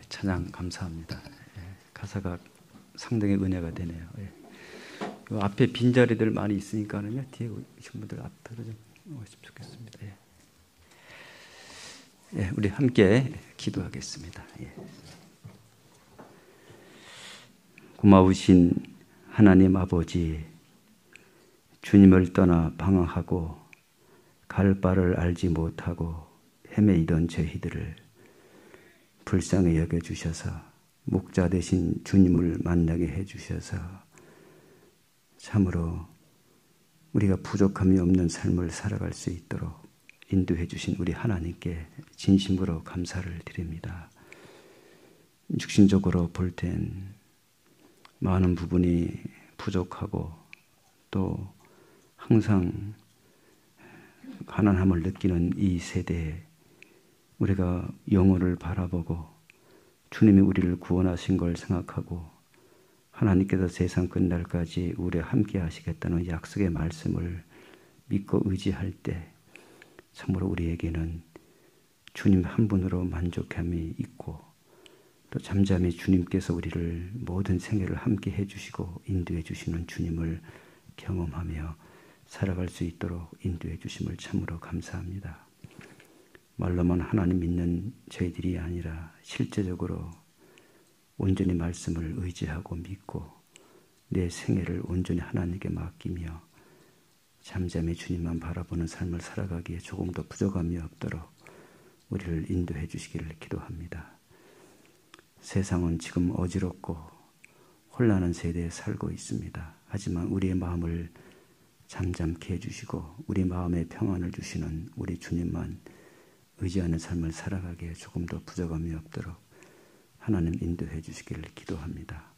찬양 감사합니다. 가사가 상당히 은혜가 되네요. 요 앞에 빈자리들 많이 있으니까는요, 뒤에 오신 분들 앞으로 좀 오시면 좋겠습니다. 우리 함께 기도하겠습니다. 고마우신 하나님 아버지, 주님을 떠나 방황하고 갈 바를 알지 못하고 헤매이던 저희들을 불쌍히 여겨주셔서 목자 되신 주님을 만나게 해주셔서 참으로 우리가 부족함이 없는 삶을 살아갈 수 있도록 인도해 주신 우리 하나님께 진심으로 감사를 드립니다. 육신적으로 볼 땐 많은 부분이 부족하고 또 항상 가난함을 느끼는 이 세대에 우리가 영혼을 바라보고 주님이 우리를 구원하신 걸 생각하고 하나님께서 세상 끝날까지 우리와 함께 하시겠다는 약속의 말씀을 믿고 의지할 때 참으로 우리에게는 주님 한 분으로 만족함이 있고 또 잠잠히 주님께서 우리를 모든 생애를 함께 해주시고 인도해 주시는 주님을 경험하며 살아갈 수 있도록 인도해 주심을 참으로 감사합니다. 말로만 하나님 믿는 저희들이 아니라 실제적으로 온전히 말씀을 의지하고 믿고 내 생애를 온전히 하나님께 맡기며 잠잠히 주님만 바라보는 삶을 살아가기에 조금 더 부족함이 없도록 우리를 인도해 주시기를 기도합니다. 세상은 지금 어지럽고 혼란한 세대에 살고 있습니다. 하지만 우리의 마음을 잠잠케 해주시고 우리 마음에 평안을 주시는 우리 주님만 의지하는 삶을 살아가기에 조금 더 부족함이 없도록 하나님 인도해 주시기를 기도합니다.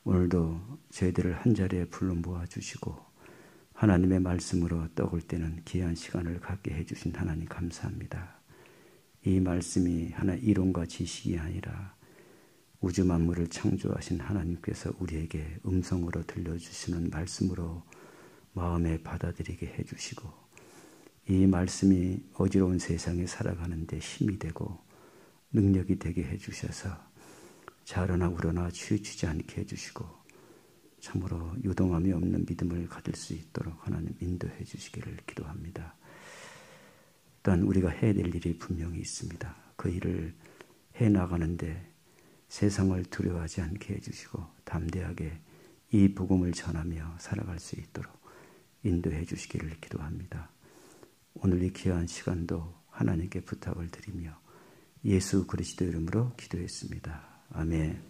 오늘도 저희들을 한자리에 불러 모아주시고 하나님의 말씀으로 떡을 떼는 귀한 시간을 갖게 해주신 하나님 감사합니다. 이 말씀이 하나의 이론과 지식이 아니라 우주 만물을 창조하신 하나님께서 우리에게 음성으로 들려주시는 말씀으로 마음에 받아들이게 해주시고 이 말씀이 어지러운 세상에 살아가는 데 힘이 되고 능력이 되게 해주셔서 자러나 우러나 치우치지 않게 해주시고 참으로 유동함이 없는 믿음을 가질 수 있도록 하나님 인도해 주시기를 기도합니다. 또한 우리가 해야 될 일이 분명히 있습니다. 그 일을 해나가는데 세상을 두려워하지 않게 해주시고 담대하게 이 복음을 전하며 살아갈 수 있도록 인도해 주시기를 기도합니다. 오늘 이 귀한 시간도 하나님께 부탁을 드리며 예수 그리스도 이름으로 기도했습니다. 아멘.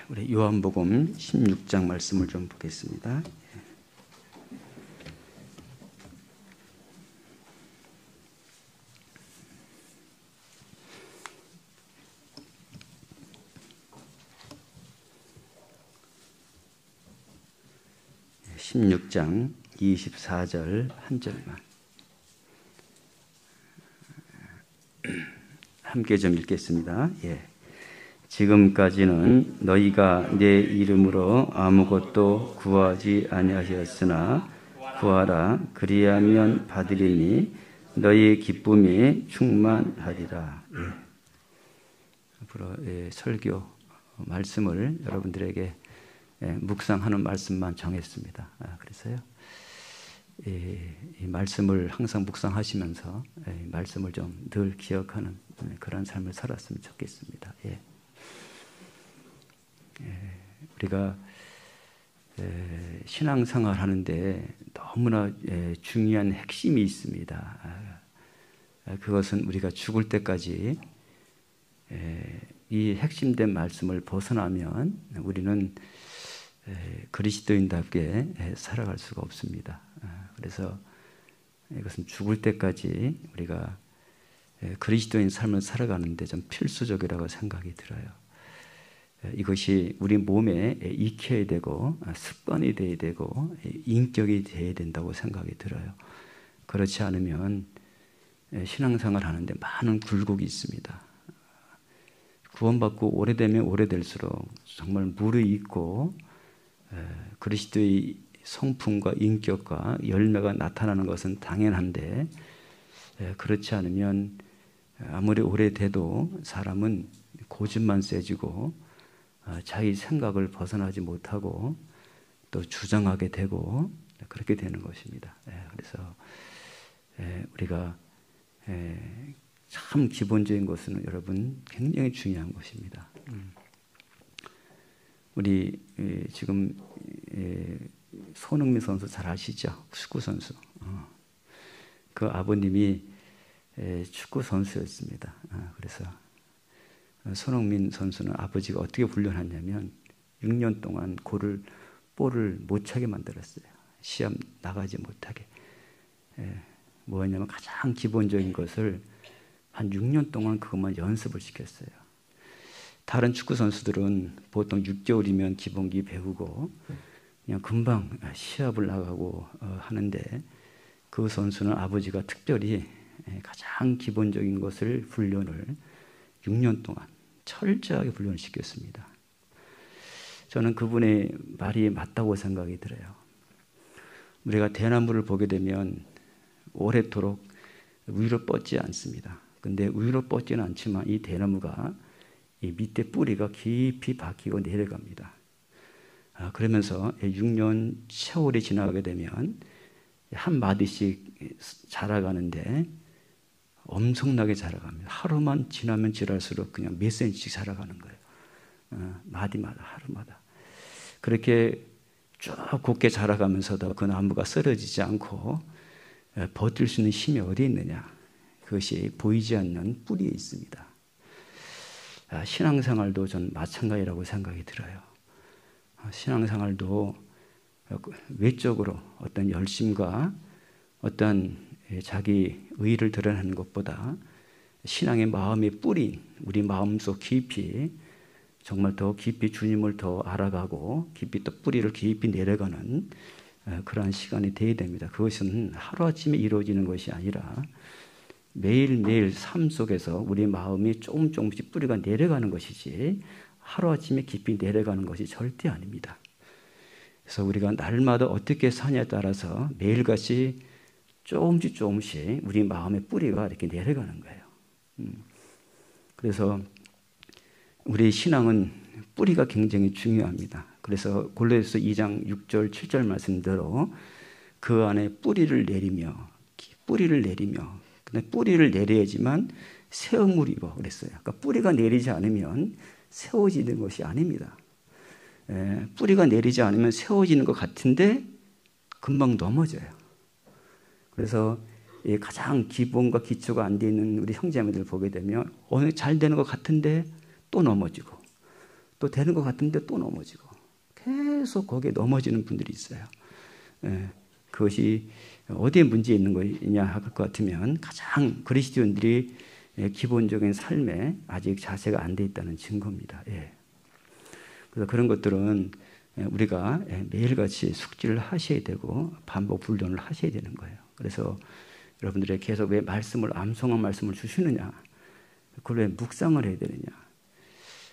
우리 요한복음 16장 말씀을 좀 보겠습니다. 16장 24절 한 절만 함께 좀 읽겠습니다. 지금까지는 너희가 내 이름으로 아무것도 구하지 아니하였으나 구하라 그리하면 받으리니 너희 기쁨이 충만하리라. 앞으로 설교 말씀을 여러분들에게 묵상하는 말씀만 정했습니다. 그래서요 이 말씀을 항상 묵상하시면서 말씀을 좀 늘 기억하는 그런 삶을 살았으면 좋겠습니다. 우리가 신앙생활 하는데 너무나 중요한 핵심이 있습니다. 그것은 우리가 죽을 때까지 이 핵심된 말씀을 벗어나면 우리는 그리스도인답게 살아갈 수가 없습니다. 그래서 이것은 죽을 때까지 우리가 그리스도인 삶을 살아가는데 좀 필수적이라고 생각이 들어요. 이것이 우리 몸에 익혀야 되고 습관이 되어야 되고 인격이 되어야 된다고 생각이 들어요. 그렇지 않으면 신앙생활 하는데 많은 굴곡이 있습니다. 구원받고 오래되면 오래될수록 정말 무르익고 그리스도의 성품과 인격과 열매가 나타나는 것은 당연한데 그렇지 않으면 아무리 오래돼도 사람은 고집만 세지고 자기 생각을 벗어나지 못하고 또 주장하게 되고 그렇게 되는 것입니다. 그래서 우리가 참 기본적인 것은 여러분 굉장히 중요한 것입니다. 우리 지금 손흥민 선수 잘 아시죠? 축구 선수. 그 아버님이 축구 선수였습니다. 그래서 손흥민 선수는 아버지가 어떻게 훈련했냐면 6년 동안 볼을 못 차게 만들었어요. 시합 나가지 못하게. 뭐였냐면 가장 기본적인 것을 한 6년 동안 그것만 연습을 시켰어요. 다른 축구 선수들은 보통 6개월이면 기본기 배우고 그냥 금방 시합을 나가고 하는데 그 선수는 아버지가 특별히 가장 기본적인 것을 훈련을 6년 동안 철저하게 훈련을 시켰습니다. 저는 그분의 말이 맞다고 생각이 들어요. 우리가 대나무를 보게 되면 오래도록 위로 뻗지 않습니다. 근데 위로 뻗지는 않지만 이 대나무가 이 밑에 뿌리가 깊이 박히고 내려갑니다. 그러면서 6년 세월이 지나가게 되면 한 마디씩 자라가는데 엄청나게 자라갑니다. 하루만 지나면 지날수록 그냥 몇 센치씩 자라가는 거예요. 마디마다 하루마다. 그렇게 쭉 곱게 자라가면서도 그 나무가 쓰러지지 않고 버틸 수 있는 힘이 어디에 있느냐? 그것이 보이지 않는 뿌리에 있습니다. 신앙생활도 전 마찬가지라고 생각이 들어요. 신앙생활도 외적으로 어떤 열심과 어떤 자기 의의를 드러내는 것보다 신앙의 마음의 뿌린 우리 마음속 깊이 정말 더 깊이 주님을 더 알아가고 깊이 또 뿌리를 깊이 내려가는 그러한 시간이 되어야 됩니다. 그것은 하루아침에 이루어지는 것이 아니라 매일매일 삶 속에서 우리 마음이 조금씩 뿌리가 내려가는 것이지 하루아침에 깊이 내려가는 것이 절대 아닙니다. 그래서 우리가 날마다 어떻게 사냐에 따라서 매일같이 조금씩 우리 마음의 뿌리가 이렇게 내려가는 거예요. 그래서 우리 신앙은 뿌리가 굉장히 중요합니다. 그래서 골로새서 2장 6절 7절 말씀대로 그 안에 뿌리를 내리며 근데 뿌리를 내려야지만 세우물이고 그랬어요. 그러니까 뿌리가 내리지 않으면 세워지는 것이 아닙니다. 뿌리가 내리지 않으면 세워지는 것 같은데 금방 넘어져요. 그래서 가장 기본과 기초가 안 돼 있는 우리 형제자매들 보게 되면 오늘 잘 되는 것 같은데 또 넘어지고 또 되는 것 같은데 또 넘어지고 계속 거기에 넘어지는 분들이 있어요. 그것이 어디에 문제 있는 거냐 할 것 같으면 가장 그리스도인들이 기본적인 삶에 아직 자세가 안 돼 있다는 증거입니다. 그래서 그런 것들은 우리가 매일같이 숙지를 하셔야 되고 반복 훈련을 하셔야 되는 거예요. 그래서 여러분들이 계속 왜 암송한 말씀을 주시느냐, 그걸 왜 묵상을 해야 되느냐.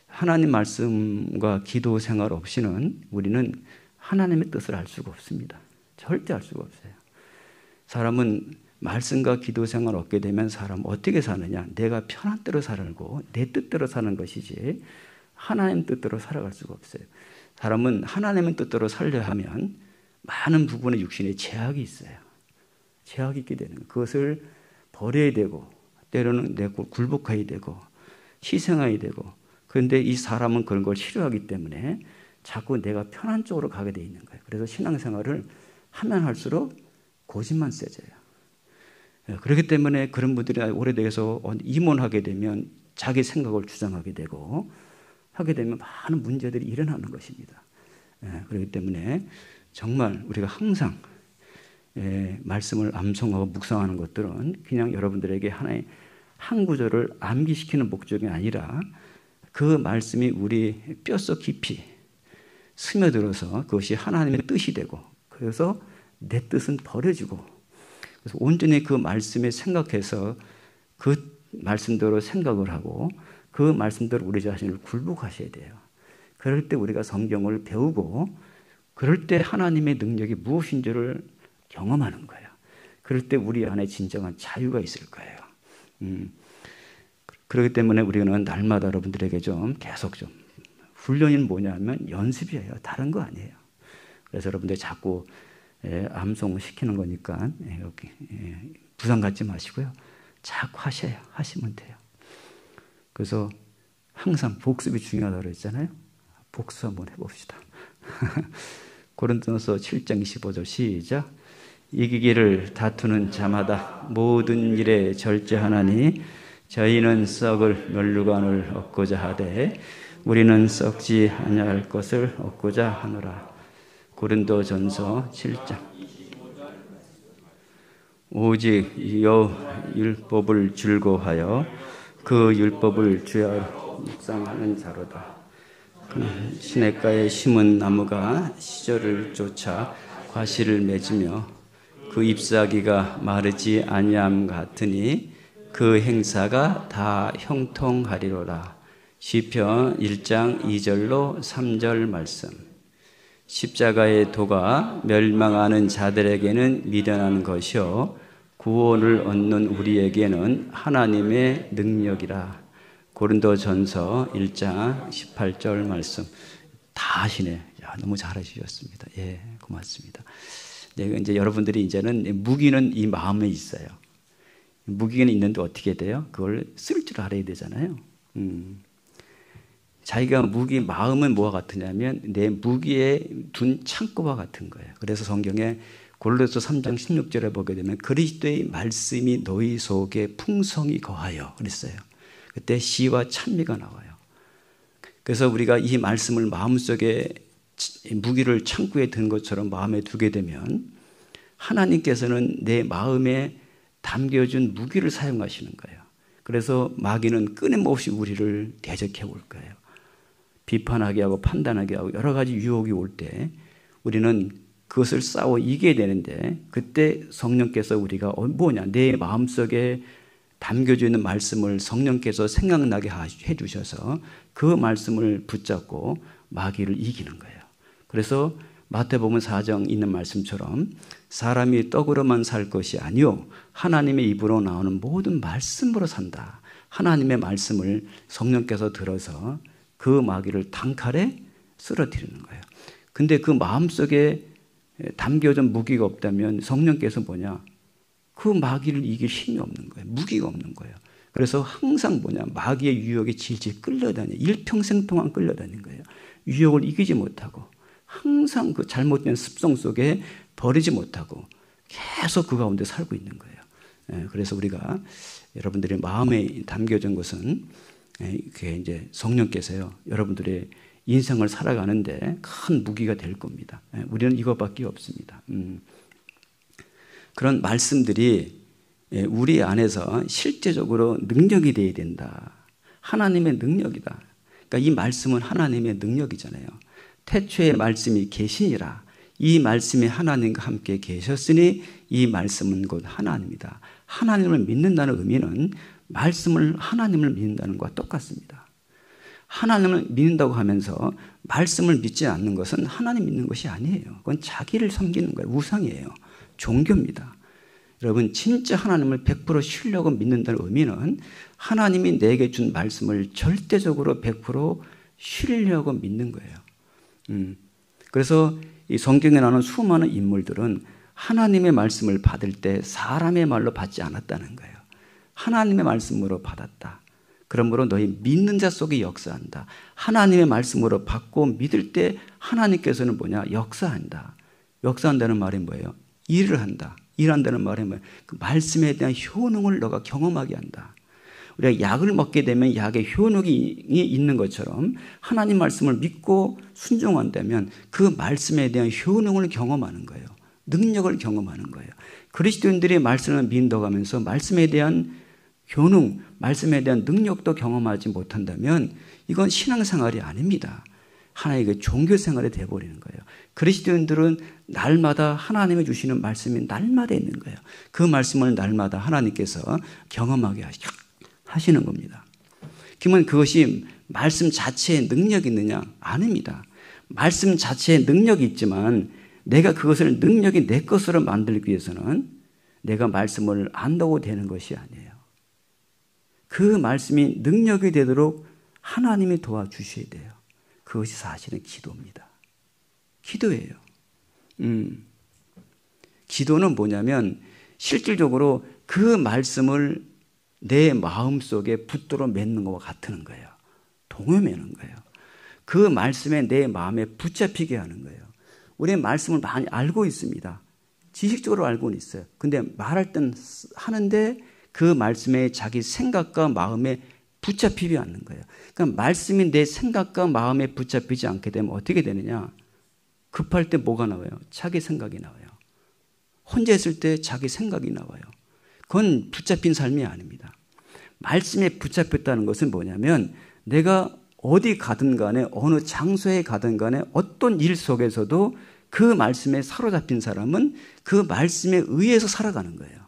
하나님 말씀과 기도 생활 없이는 우리는 하나님의 뜻을 알 수가 없습니다. 절대 알 수가 없어요. 사람은 말씀과 기도 생활을 얻게 되면 사람 어떻게 사느냐? 내가 편한 대로 살고 내 뜻대로 사는 것이지 하나님 뜻대로 살아갈 수가 없어요. 사람은 하나님의 뜻대로 살려 하면 많은 부분의 육신에 제약이 있어요. 제약이 있게 되는 거예요. 그것을 버려야 되고 때로는 굴복해야 되고 희생해야 되고, 그런데 이 사람은 그런 걸 싫어하기 때문에 자꾸 내가 편한 쪽으로 가게 돼 있는 거예요. 그래서 신앙생활을 하면 할수록 고집만 세져요. 그렇기 때문에 그런 분들이 오래돼서 임원하게 되면 자기 생각을 주장하게 되고 하게 되면 많은 문제들이 일어나는 것입니다. 그렇기 때문에 정말 우리가 항상 말씀을 암송하고 묵상하는 것들은 그냥 여러분들에게 하나의 한 구절을 암기시키는 목적이 아니라 그 말씀이 우리 뼛속 깊이 스며들어서 그것이 하나님의 뜻이 되고, 그래서 내 뜻은 버려지고, 그래서 온전히 그 말씀에 생각해서 그 말씀대로 생각을 하고 그 말씀대로 우리 자신을 굴복하셔야 돼요. 그럴 때 우리가 성경을 배우고 그럴 때 하나님의 능력이 무엇인지를 경험하는 거예요. 그럴 때 우리 안에 진정한 자유가 있을 거예요. 그렇기 때문에 우리는 날마다 여러분들에게 좀 계속 좀 훈련이 뭐냐면 연습이에요. 다른 거 아니에요. 그래서 여러분들 자꾸 암송 시키는 거니까 이렇게 부담 갖지 마시고요. 자꾸 하시면 돼요. 그래서 항상 복습이 중요하다고 그랬잖아요. 복습 한번 해봅시다. 고린도서 7장 25절 시작. 이기기를 다투는 자마다 모든 일에 절제하나니 저희는 썩을 면류관을 얻고자 하되 우리는 썩지 아니할 것을 얻고자 하노라. 고린도전서 7장. 오직 율법을 즐거워하여 그 율법을 주야로 묵상하는 자로다. 그는 시냇가에 심은 나무가 시절을 쫓아 과실을 맺으며 그 잎사귀가 마르지 아니함 같으니 그 행사가 다 형통하리로라. 시편 1장 2절로 3절 말씀. 십자가의 도가 멸망하는 자들에게는 미련한 것이요 구원을 얻는 우리에게는 하나님의 능력이라. 고린도전서 1장 18절 말씀. 다 하시네. 야, 너무 잘하셨습니다. 예, 고맙습니다. 네, 이제 여러분들이 이제는 무기는 이 마음에 있어요. 무기는 있는데 어떻게 돼요? 그걸 쓸 줄 알아야 되잖아요. 자기가 마음은 뭐와 같으냐면 내 무기에 둔 창고와 같은 거예요. 그래서 성경에 고린도서 3장 16절에 보게 되면 그리스도의 말씀이 너희 속에 풍성히 거하여 그랬어요. 그때 시와 찬미가 나와요. 그래서 우리가 이 말씀을 마음속에 무기를 창고에 든 것처럼 마음에 두게 되면 하나님께서는 내 마음에 담겨준 무기를 사용하시는 거예요. 그래서 마귀는 끊임없이 우리를 대적해 올 거예요. 비판하게 하고 판단하게 하고 여러 가지 유혹이 올 때 우리는 그것을 싸워 이겨야 되는데 그때 성령께서 우리가 뭐냐 내 마음속에 담겨져 있는 말씀을 성령께서 생각나게 해주셔서 그 말씀을 붙잡고 마귀를 이기는 거예요. 그래서 마태복음 4장 있는 말씀처럼 사람이 떡으로만 살 것이 아니요 하나님의 입으로 나오는 모든 말씀으로 산다. 하나님의 말씀을 성령께서 들어서 그 마귀를 단칼에 쓰러뜨리는 거예요. 근데 그 마음속에 담겨진 무기가 없다면 성령께서 뭐냐? 그 마귀를 이길 힘이 없는 거예요. 무기가 없는 거예요. 그래서 항상 뭐냐? 마귀의 유혹에 질질 끌려다녀. 일평생 동안 끌려다니는 거예요. 유혹을 이기지 못하고 항상 그 잘못된 습성 속에 버리지 못하고 계속 그 가운데 살고 있는 거예요. 그래서 우리가 여러분들의 마음에 담겨진 것은 그게 이제 성령께서요. 여러분들의 인생을 살아가는데 큰 무기가 될 겁니다. 우리는 이것밖에 없습니다. 그런 말씀들이 우리 안에서 실제적으로 능력이 되어야 된다. 하나님의 능력이다. 그러니까 이 말씀은 하나님의 능력이잖아요. 태초에 말씀이 계시니라. 이 말씀이 하나님과 함께 계셨으니 이 말씀은 곧 하나님이다. 하나님을 믿는다는 의미는 말씀을 하나님을 믿는다는 것과 똑같습니다. 하나님을 믿는다고 하면서 말씀을 믿지 않는 것은 하나님 믿는 것이 아니에요. 그건 자기를 섬기는 거예요. 우상이에요. 종교입니다. 여러분 진짜 하나님을 100% 신뢰하고 믿는다는 의미는 하나님이 내게 준 말씀을 절대적으로 100% 신뢰하고 믿는 거예요. 그래서 이 성경에 나오는 수많은 인물들은 하나님의 말씀을 받을 때 사람의 말로 받지 않았다는 거예요. 하나님의 말씀으로 받았다. 그러므로 너희 믿는 자 속에 역사한다. 하나님의 말씀으로 받고 믿을 때 하나님께서는 뭐냐? 역사한다. 역사한다는 말이 뭐예요? 일을 한다. 일한다는 말이 뭐예요? 그 말씀에 대한 효능을 너가 경험하게 한다. 우리가 약을 먹게 되면 약에 효능이 있는 것처럼 하나님 말씀을 믿고 순종한다면 그 말씀에 대한 효능을 경험하는 거예요. 능력을 경험하는 거예요. 그리스도인들이 말씀을 믿는다고 하면서 말씀에 대한 효능, 말씀에 대한 능력도 경험하지 못한다면 이건 신앙생활이 아닙니다. 하나의 종교생활이 되어버리는 거예요. 그리스도인들은 날마다 하나님이 주시는 말씀이 날마다 있는 거예요. 그 말씀을 날마다 하나님께서 경험하게 하시는 겁니다. 그러면 그것이 말씀 자체에 능력이 있느냐? 아닙니다. 말씀 자체에 능력이 있지만 내가 그것을 능력이 내 것으로 만들기 위해서는 내가 말씀을 안다고 되는 것이 아니에요. 그 말씀이 능력이 되도록 하나님이 도와주셔야 돼요. 그것이 사실은 기도입니다. 기도예요. 기도는 뭐냐면 실질적으로 그 말씀을 내 마음속에 붙들어 맺는 것과 같은 거예요. 동요매는 거예요. 그 말씀에 내 마음에 붙잡히게 하는 거예요. 우리는 말씀을 많이 알고 있습니다. 지식적으로 알고는 있어요. 근데 말할 땐 하는데 그 말씀에 자기 생각과 마음에 붙잡히지 않는 거예요. 그러니까 말씀이 내 생각과 마음에 붙잡히지 않게 되면 어떻게 되느냐? 급할 때 뭐가 나와요? 자기 생각이 나와요. 혼자 있을 때 자기 생각이 나와요. 그건 붙잡힌 삶이 아닙니다. 말씀에 붙잡혔다는 것은 뭐냐면 내가 어디 가든 간에 어느 장소에 가든 간에 어떤 일 속에서도 그 말씀에 사로잡힌 사람은 그 말씀에 의해서 살아가는 거예요.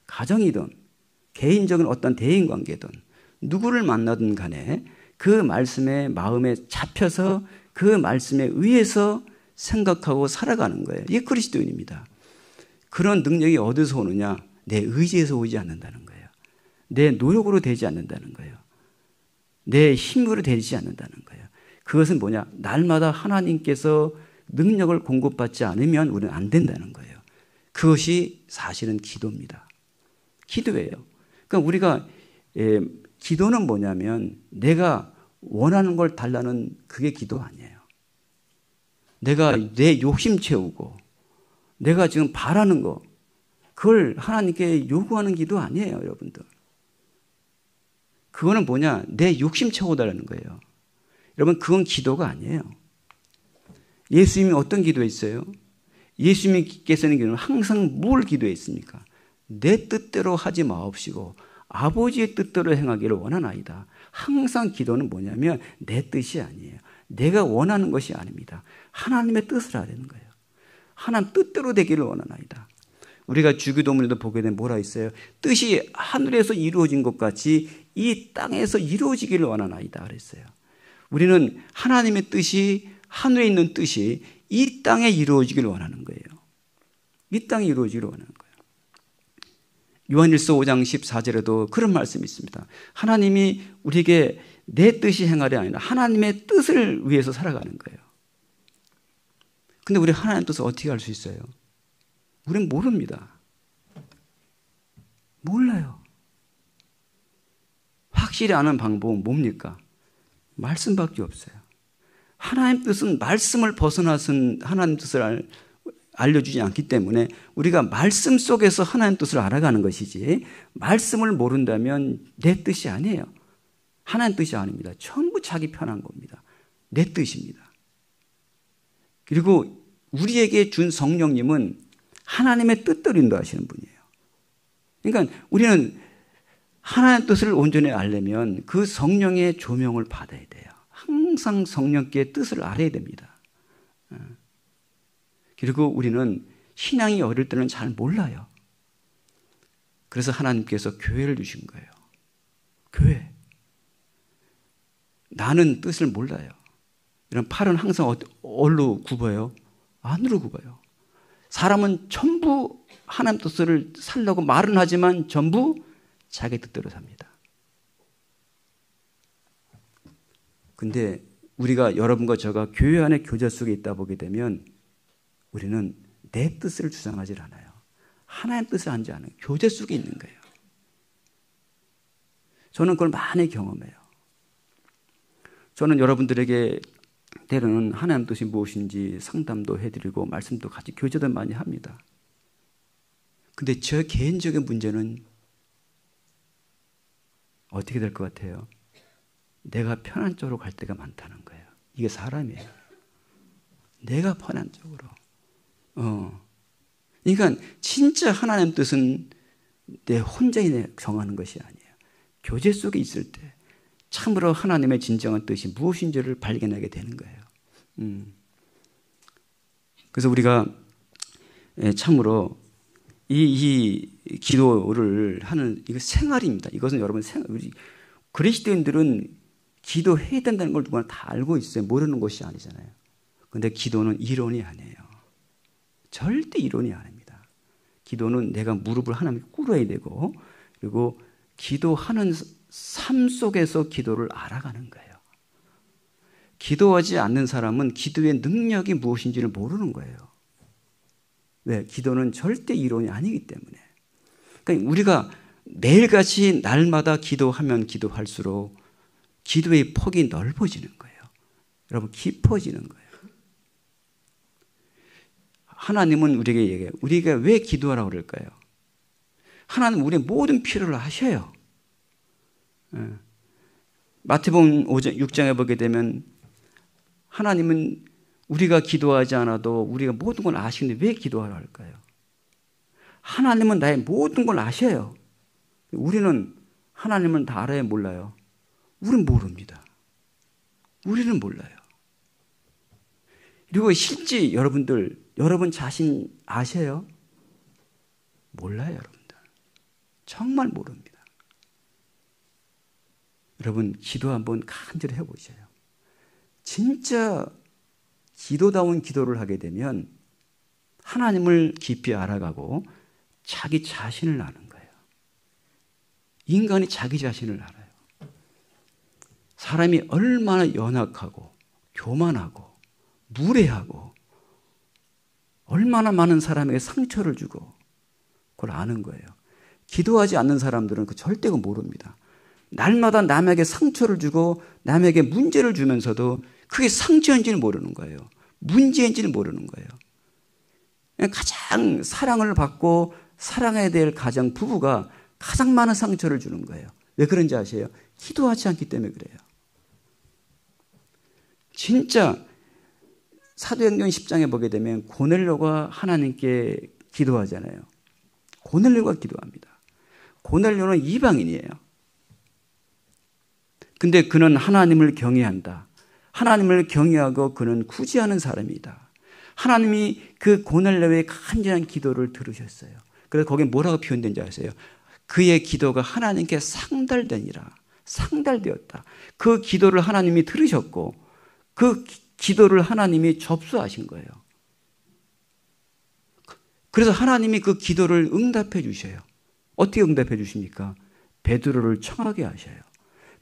가정이든 개인적인 어떤 대인관계든 누구를 만나든 간에 그 말씀에 마음에 잡혀서 그 말씀에 의해서 생각하고 살아가는 거예요. 이게 그리스도인입니다. 그런 능력이 어디서 오느냐? 내 의지에서 오지 않는다는 거예요. 내 노력으로 되지 않는다는 거예요. 내 힘으로 되지 않는다는 거예요. 그것은 뭐냐? 날마다 하나님께서 능력을 공급받지 않으면 우리는 안 된다는 거예요. 그것이 사실은 기도입니다. 기도예요. 그러니까 우리가 기도는 뭐냐면 내가 원하는 걸 달라는 그게 기도 아니에요. 내가 내 욕심 채우고 내가 지금 바라는 거 그걸 하나님께 요구하는 기도 아니에요, 여러분들. 그거는 뭐냐? 내 욕심 채워달라는 거예요. 여러분, 그건 기도가 아니에요. 예수님이 어떤 기도했어요? 예수님께서는 기도는 항상 뭘 기도했습니까? 내 뜻대로 하지 마옵시고 아버지의 뜻대로 행하기를 원하나이다. 항상 기도는 뭐냐면 내 뜻이 아니에요. 내가 원하는 것이 아닙니다. 하나님의 뜻을 하려는 거예요. 하나님 뜻대로 되기를 원하나이다. 우리가 주기도문에도 보게 되면 뭐라 있어요? 뜻이 하늘에서 이루어진 것 같이 이 땅에서 이루어지기를 원하나이다 그랬어요. 우리는 하나님의 뜻이 하늘에 있는 뜻이 이 땅에 이루어지기를 원하는 거예요. 이 땅에 이루어지기를 원하는 거예요. 요한일서 5장 14절에도 그런 말씀이 있습니다. 하나님이 우리에게 내 뜻이 행하려 아니라 하나님의 뜻을 위해서 살아가는 거예요. 근데 우리 하나님의 뜻을 어떻게 알 수 있어요? 우리는 모릅니다. 몰라요. 확실히 아는 방법은 뭡니까? 말씀밖에 없어요. 하나님 뜻은 말씀을 벗어나선 하나님 뜻을 알려주지 않기 때문에 우리가 말씀 속에서 하나님 뜻을 알아가는 것이지 말씀을 모른다면 내 뜻이 아니에요. 하나님 뜻이 아닙니다. 전부 자기 편한 겁니다. 내 뜻입니다. 그리고 우리에게 준 성령님은 하나님의 뜻대로 인도하시는 분이에요. 그러니까 우리는 하나님의 뜻을 온전히 알려면 그 성령의 조명을 받아야 돼요. 항상 성령께 뜻을 알아야 됩니다. 그리고 우리는 신앙이 어릴 때는 잘 몰라요. 그래서 하나님께서 교회를 주신 거예요. 교회. 나는 뜻을 몰라요. 이런 팔은 항상 어디로 굽어요? 안으로 굽어요. 사람은 전부 하나님 뜻을 살려고 말은 하지만 전부 자기 뜻대로 삽니다. 근데 우리가 여러분과 저가 교회 안에 교제 속에 있다 보게 되면 우리는 내 뜻을 주장하지 않아요. 하나님 뜻을 하지 않아요. 교제 속에 있는 거예요. 저는 그걸 많이 경험해요. 저는 여러분들에게 때로는 하나님 뜻이 무엇인지 상담도 해드리고 말씀도 같이 교제도 많이 합니다. 근데 저 개인적인 문제는 어떻게 될 것 같아요? 내가 편한 쪽으로 갈 때가 많다는 거예요. 이게 사람이에요. 내가 편한 쪽으로. 그러니까 진짜 하나님 뜻은 내 혼자 정하는 것이 아니에요. 교제 속에 있을 때 참으로 하나님의 진정한 뜻이 무엇인지를 발견하게 되는 거예요. 그래서 우리가 참으로 이 기도를 하는 이거 생활입니다. 이것은 여러분 우리 그리스도인들은 기도해야 된다는 걸 누구나 다 알고 있어요. 모르는 것이 아니잖아요. 그런데 기도는 이론이 아니에요. 절대 이론이 아닙니다. 기도는 내가 무릎을 하나님께 꿇어야 되고 그리고 기도하는 삶 속에서 기도를 알아가는 거예요. 기도하지 않는 사람은 기도의 능력이 무엇인지를 모르는 거예요. 왜? 기도는 절대 이론이 아니기 때문에. 그러니까 우리가 매일같이 날마다 기도하면 기도할수록 기도의 폭이 넓어지는 거예요. 여러분, 깊어지는 거예요. 하나님은 우리에게 얘기해요. 우리가 왜 기도하라고 그럴까요? 하나님은 우리의 모든 필요를 아셔요. 마태복음 6장에 보게 되면 하나님은 우리가 기도하지 않아도 우리가 모든 걸 아시는데 왜 기도하라 할까요? 하나님은 나의 모든 걸 아셔요. 우리는 하나님을 다 알아야 몰라요? 우리는 모릅니다. 우리는 몰라요. 그리고 실제 여러분 자신 아세요? 몰라요, 여러분들. 정말 모릅니다. 여러분, 기도 한번 간절히 해보세요. 진짜 기도다운 기도를 하게 되면 하나님을 깊이 알아가고 자기 자신을 아는 거예요. 인간이 자기 자신을 알아요. 사람이 얼마나 연약하고 교만하고 무례하고 얼마나 많은 사람에게 상처를 주고 그걸 아는 거예요. 기도하지 않는 사람들은 그 절대 모릅니다. 날마다 남에게 상처를 주고 남에게 문제를 주면서도 그게 상처인지는 모르는 거예요. 문제인지는 모르는 거예요. 가장 사랑을 받고 사랑해야 될 가정 부부가 가장 많은 상처를 주는 거예요. 왜 그런지 아세요? 기도하지 않기 때문에 그래요. 진짜 사도행전 10장에 보게 되면 고넬료가 하나님께 기도하잖아요. 고넬료가 기도합니다. 고넬료는 이방인이에요. 근데 그는 하나님을 경외한다. 하나님을 경외하고 그는 구제하는 사람이다. 하나님이 그 고넬료의 간절한 기도를 들으셨어요. 그래서 거기에 뭐라고 표현된지 아세요? 그의 기도가 하나님께 상달되니라. 상달되었다. 그 기도를 하나님이 들으셨고 그 기도를 하나님이 접수하신 거예요. 그래서 하나님이 그 기도를 응답해 주셔요. 어떻게 응답해 주십니까? 베드로를 청하게 하셔요.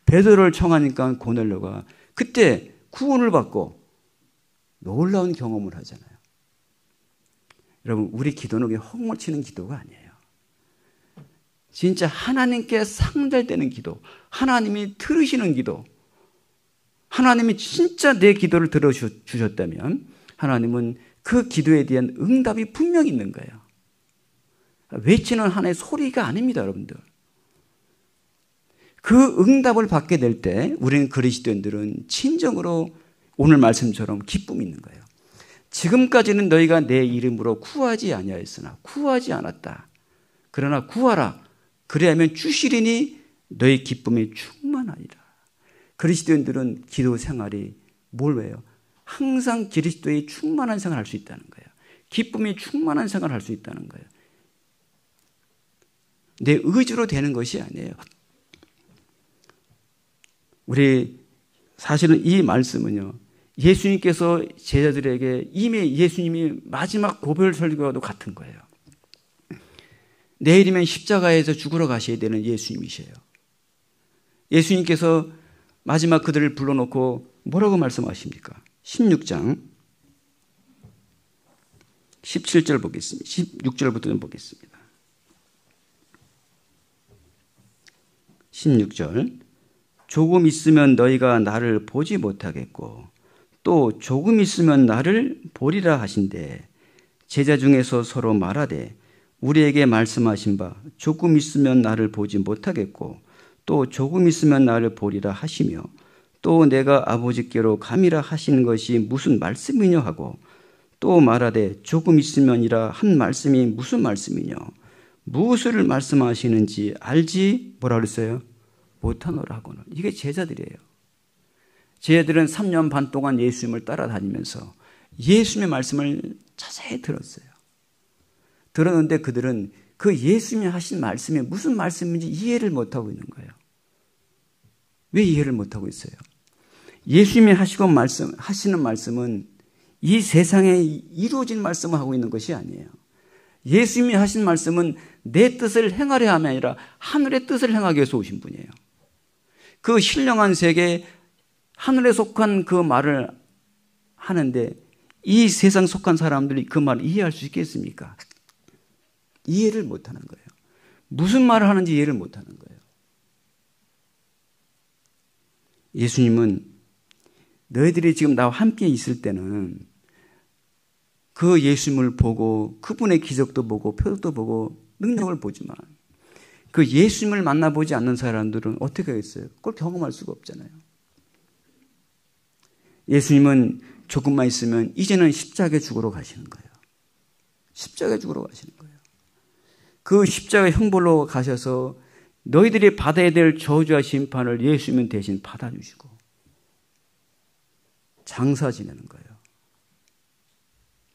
베드로를 청하니까 고넬료가 그때 구원을 받고 놀라운 경험을 하잖아요. 여러분, 우리 기도는 헛물 치는 기도가 아니에요. 진짜 하나님께 상달되는 기도, 하나님이 들으시는 기도, 하나님이 진짜 내 기도를 들어주셨다면 하나님은 그 기도에 대한 응답이 분명히 있는 거예요. 외치는 하나의 소리가 아닙니다, 여러분들. 그 응답을 받게 될 때 우리는 그리스도인들은 진정으로 오늘 말씀처럼 기쁨이 있는 거예요. 지금까지는 너희가 내 이름으로 구하지 아니하였으나 구하지 않았다. 그러나 구하라. 그래야면 주시리니 너희 기쁨이 충만하리라. 그리스도인들은 기도 생활이 뭘 왜요? 항상 그리스도의 충만한 생활을 할 수 있다는 거예요. 기쁨이 충만한 생활을 할 수 있다는 거예요. 내 의지로 되는 것이 아니에요. 우리 사실은 이 말씀은요, 예수님께서 제자들에게 이미 예수님이 마지막 고별 설교와도 같은 거예요. 내일이면 십자가에서 죽으러 가셔야 되는 예수님이세요. 예수님께서 마지막 그들을 불러놓고 뭐라고 말씀하십니까? 16장 17절 보겠습니다. 16절부터 좀 보겠습니다. 16절 조금 있으면 너희가 나를 보지 못하겠고 또 조금 있으면 나를 보리라 하신대 제자 중에서 서로 말하되 우리에게 말씀하신 바 조금 있으면 나를 보지 못하겠고 또 조금 있으면 나를 보리라 하시며 또 내가 아버지께로 감이라 하시는 것이 무슨 말씀이냐 하고 또 말하되 조금 있으면이라 한 말씀이 무슨 말씀이냐 무엇을 말씀하시는지 알지 뭐라 그랬어요? 못하노라 하고는. 이게 제자들이에요. 제자들은 3년 반 동안 예수님을 따라다니면서 예수님의 말씀을 자세히 들었어요. 들었는데 그들은 그 예수님이 하신 말씀이 무슨 말씀인지 이해를 못하고 있는 거예요. 왜 이해를 못하고 있어요? 예수님이 하시는 말씀은 이 세상에 이루어진 말씀을 하고 있는 것이 아니에요. 예수님이 하신 말씀은 내 뜻을 행하려 함이 아니라 하늘의 뜻을 행하기 위해서 오신 분이에요. 그 신령한 세계, 하늘에 속한 그 말을 하는데 이 세상 속한 사람들이 그 말을 이해할 수 있겠습니까? 이해를 못하는 거예요. 무슨 말을 하는지 이해를 못하는 거예요. 예수님은 너희들이 지금 나와 함께 있을 때는 그 예수님을 보고 그분의 기적도 보고 표적도 보고 능력을 보지만 그 예수님을 만나보지 않는 사람들은 어떻게 하겠어요? 그걸 경험할 수가 없잖아요. 예수님은 조금만 있으면 이제는 십자가에 죽으러 가시는 거예요. 십자가에 죽으러 가시는 거예요. 그 십자가 형벌로 가셔서 너희들이 받아야 될 저주와 심판을 예수님은 대신 받아주시고 장사 지내는 거예요.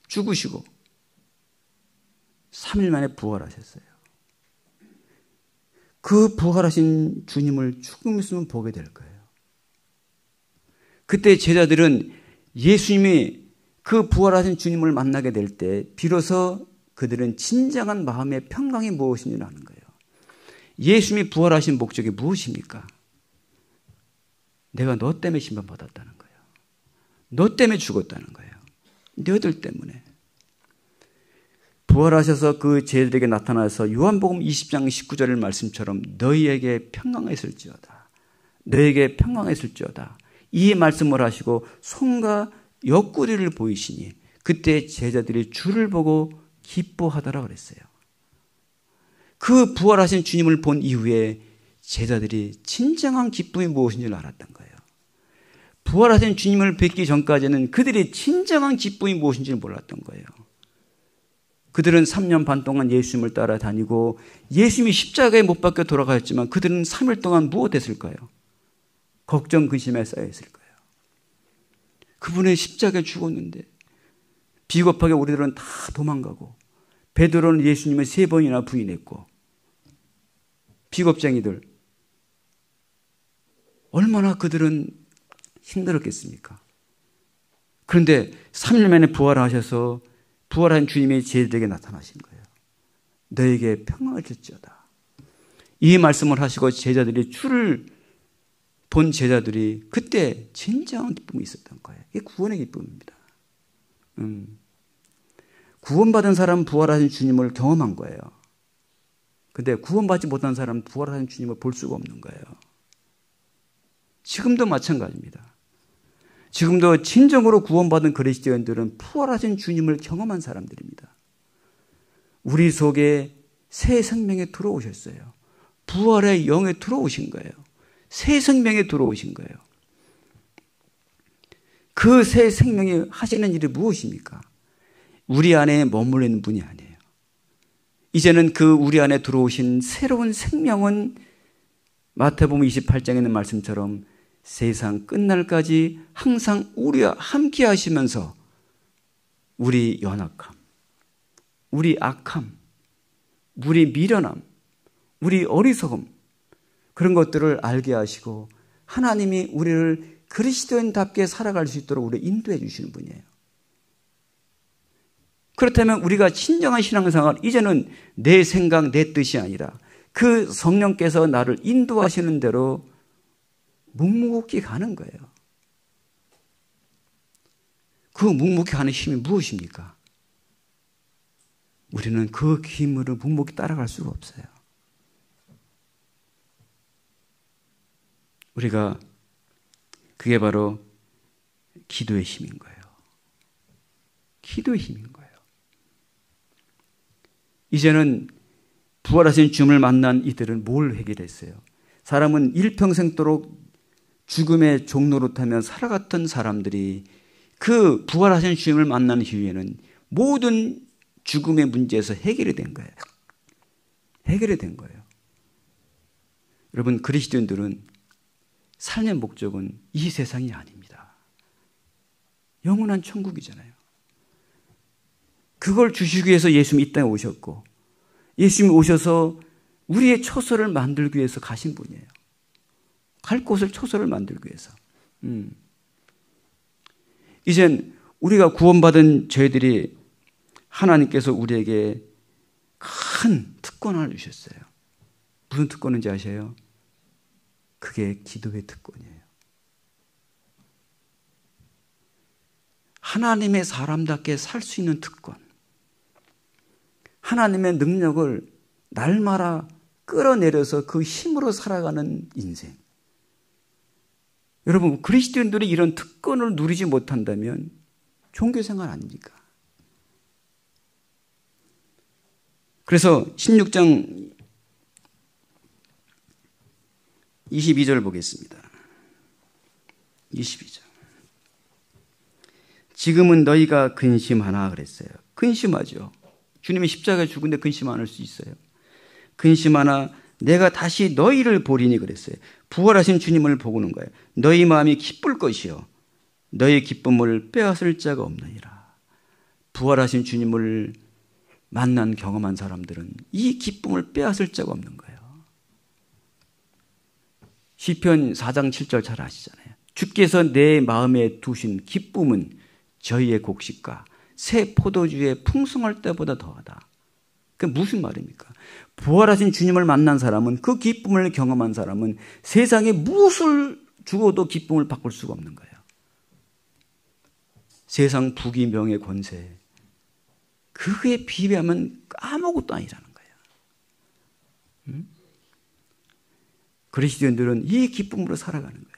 죽으시고 3일 만에 부활하셨어요. 그 부활하신 주님을 조금 있으면 보게 될 거예요. 그때 제자들은 예수님이 그 부활하신 주님을 만나게 될 때 비로소 그들은 진정한 마음의 평강이 무엇인지 아는 거예요. 예수님이 부활하신 목적이 무엇입니까? 내가 너 때문에 심판받았다는 거예요. 너 때문에 죽었다는 거예요. 너희들 때문에. 부활하셔서 그 제자들에게 나타나서 요한복음 20장 19절 말씀처럼 너희에게 평강했을지어다. 너희에게 평강했을지어다. 이 말씀을 하시고 손과 옆구리를 보이시니 그때 제자들이 주를 보고 기뻐하더라 그랬어요. 그 부활하신 주님을 본 이후에 제자들이 진정한 기쁨이 무엇인지 알았던 거예요. 부활하신 주님을 뵙기 전까지는 그들이 진정한 기쁨이 무엇인지를 몰랐던 거예요. 그들은 3년 반 동안 예수님을 따라다니고 예수님이 십자가에 못 박혀 돌아가셨지만 그들은 3일 동안 무엇했을까요? 걱정, 근심에 쌓여있을 거예요. 그분의 십자가에 죽었는데 비겁하게 우리들은 다 도망가고 베드로는 예수님을 3번이나 부인했고 비겁쟁이들 얼마나 그들은 힘들었겠습니까? 그런데 3일 만에 부활하셔서 부활한 주님의 제자들에게 나타나신 거예요. 너에게 평강을 줄지어다. 이 말씀을 하시고 제자들이 주를 본 제자들이 그때 진정한 기쁨이 있었던 거예요. 이게 구원의 기쁨입니다. 구원받은 사람은 부활하신 주님을 경험한 거예요. 근데 구원받지 못한 사람은 부활하신 주님을 볼 수가 없는 거예요. 지금도 마찬가지입니다. 지금도 진정으로 구원받은 그리스도인들은 부활하신 주님을 경험한 사람들입니다. 우리 속에 새 생명에 들어오셨어요. 부활의 영에 들어오신 거예요. 새 생명에 들어오신 거예요. 그 새 생명이 하시는 일이 무엇입니까? 우리 안에 머물러 있는 분이 아니에요. 이제는 그 우리 안에 들어오신 새로운 생명은 마태복음 28장에 있는 말씀처럼 세상 끝날까지 항상 우리와 함께 하시면서 우리 연약함, 우리 악함, 우리 미련함, 우리 어리석음 그런 것들을 알게 하시고 하나님이 우리를 그리스도인답게 살아갈 수 있도록 우리를 인도해 주시는 분이에요. 그렇다면 우리가 진정한 신앙생활 이제는 내 생각, 내 뜻이 아니라 그 성령께서 나를 인도하시는 대로 묵묵히 가는 거예요. 그 묵묵히 가는 힘이 무엇입니까? 우리는 그 힘으로 묵묵히 따라갈 수가 없어요. 우리가 그게 바로 기도의 힘인 거예요. 기도의 힘인 거예요. 이제는 부활하신 주님을 만난 이들은 뭘 해결했어요? 사람은 일평생도록 죽음의 종노릇하며 살아갔던 사람들이 그 부활하신 주님을 만난 이후에는 모든 죽음의 문제에서 해결이 된 거예요. 해결이 된 거예요. 여러분, 그리스도인들은 삶의 목적은 이 세상이 아닙니다. 영원한 천국이잖아요. 그걸 주시기 위해서 예수님이 이 땅에 오셨고 예수님이 오셔서 우리의 처소를 만들기 위해서 가신 분이에요. 갈 곳을 처소를 만들기 위해서. 이젠 우리가 구원받은 저희들이 하나님께서 우리에게 큰 특권 하나 주셨어요. 무슨 특권인지 아세요? 그게 기도의 특권이에요. 하나님의 사람답게 살 수 있는 특권. 하나님의 능력을 날마다 끌어내려서 그 힘으로 살아가는 인생. 여러분, 그리스도인들이 이런 특권을 누리지 못한다면 종교생활 아닙니까? 그래서 16장 22절 보겠습니다. 22절. 지금은 너희가 근심하나 그랬어요. 근심하죠. 주님이 십자가에 죽은데 근심 안 할 수 있어요. 근심하나 내가 다시 너희를 보리니 그랬어요. 부활하신 주님을 보고는 거예요. 너희 마음이 기쁠 것이요 너희 기쁨을 빼앗을 자가 없느니라. 부활하신 주님을 만난 경험한 사람들은 이 기쁨을 빼앗을 자가 없는 거예요. 시편 4장 7절 잘 아시잖아요. 주께서 내 마음에 두신 기쁨은 저희의 곡식과 새 포도주의 풍성할 때보다 더하다. 그게 무슨 말입니까? 부활하신 주님을 만난 사람은, 그 기쁨을 경험한 사람은 세상에 무엇을 주어도 기쁨을 바꿀 수가 없는 거예요. 세상 부귀 명예 권세, 그거에 비교하면 아무것도 아니라는 거예요. 그리스도인들은 이 기쁨으로 살아가는 거예요.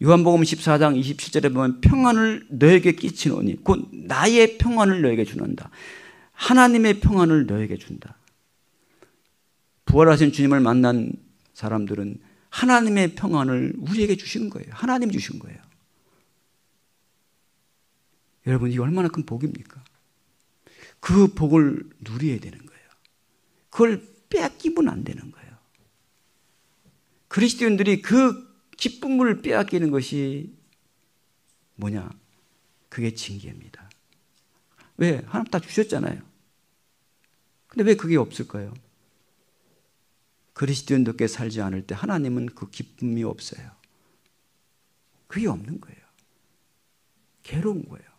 요한복음 14장 27절에 보면 평안을 너에게 끼치노니 곧 나의 평안을 너에게 주는다. 하나님의 평안을 너에게 준다. 부활하신 주님을 만난 사람들은 하나님의 평안을 우리에게 주시는 거예요. 하나님 주신 거예요. 여러분, 이게 얼마나 큰 복입니까? 그 복을 누려야 되는 거예요. 그걸 빼앗기면 안 되는 거예요. 그리스도인들이 그 기쁨을 빼앗기는 것이 뭐냐? 그게 징계입니다. 왜? 하나님 다 주셨잖아요. 근데 왜 그게 없을까요? 그리스도인답게 살지 않을 때 하나님은 그 기쁨이 없어요. 그게 없는 거예요. 괴로운 거예요.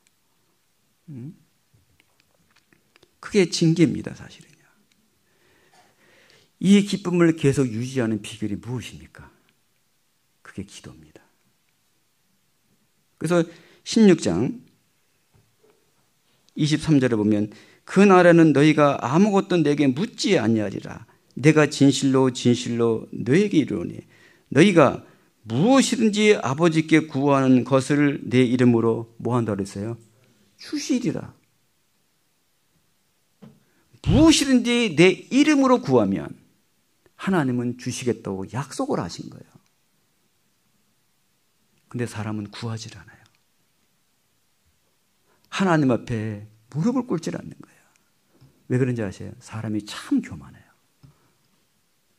그게 징계입니다, 사실은요. 이 기쁨을 계속 유지하는 비결이 무엇입니까? 그게 기도입니다. 그래서 16장 23절에 보면 그 날에는 너희가 아무것도 내게 묻지 아니하리라. 내가 진실로 진실로 너에게 이르노니 너희가 무엇이든지 아버지께 구하는 것을 내 이름으로 뭐 한다고 그랬어요? 주시리라. 무엇이든지 내 이름으로 구하면 하나님은 주시겠다고 약속을 하신 거예요. 근데 사람은 구하질 않아요. 하나님 앞에 무릎을 꿇질 않는 거예요. 왜 그런지 아세요? 사람이 참 교만해요.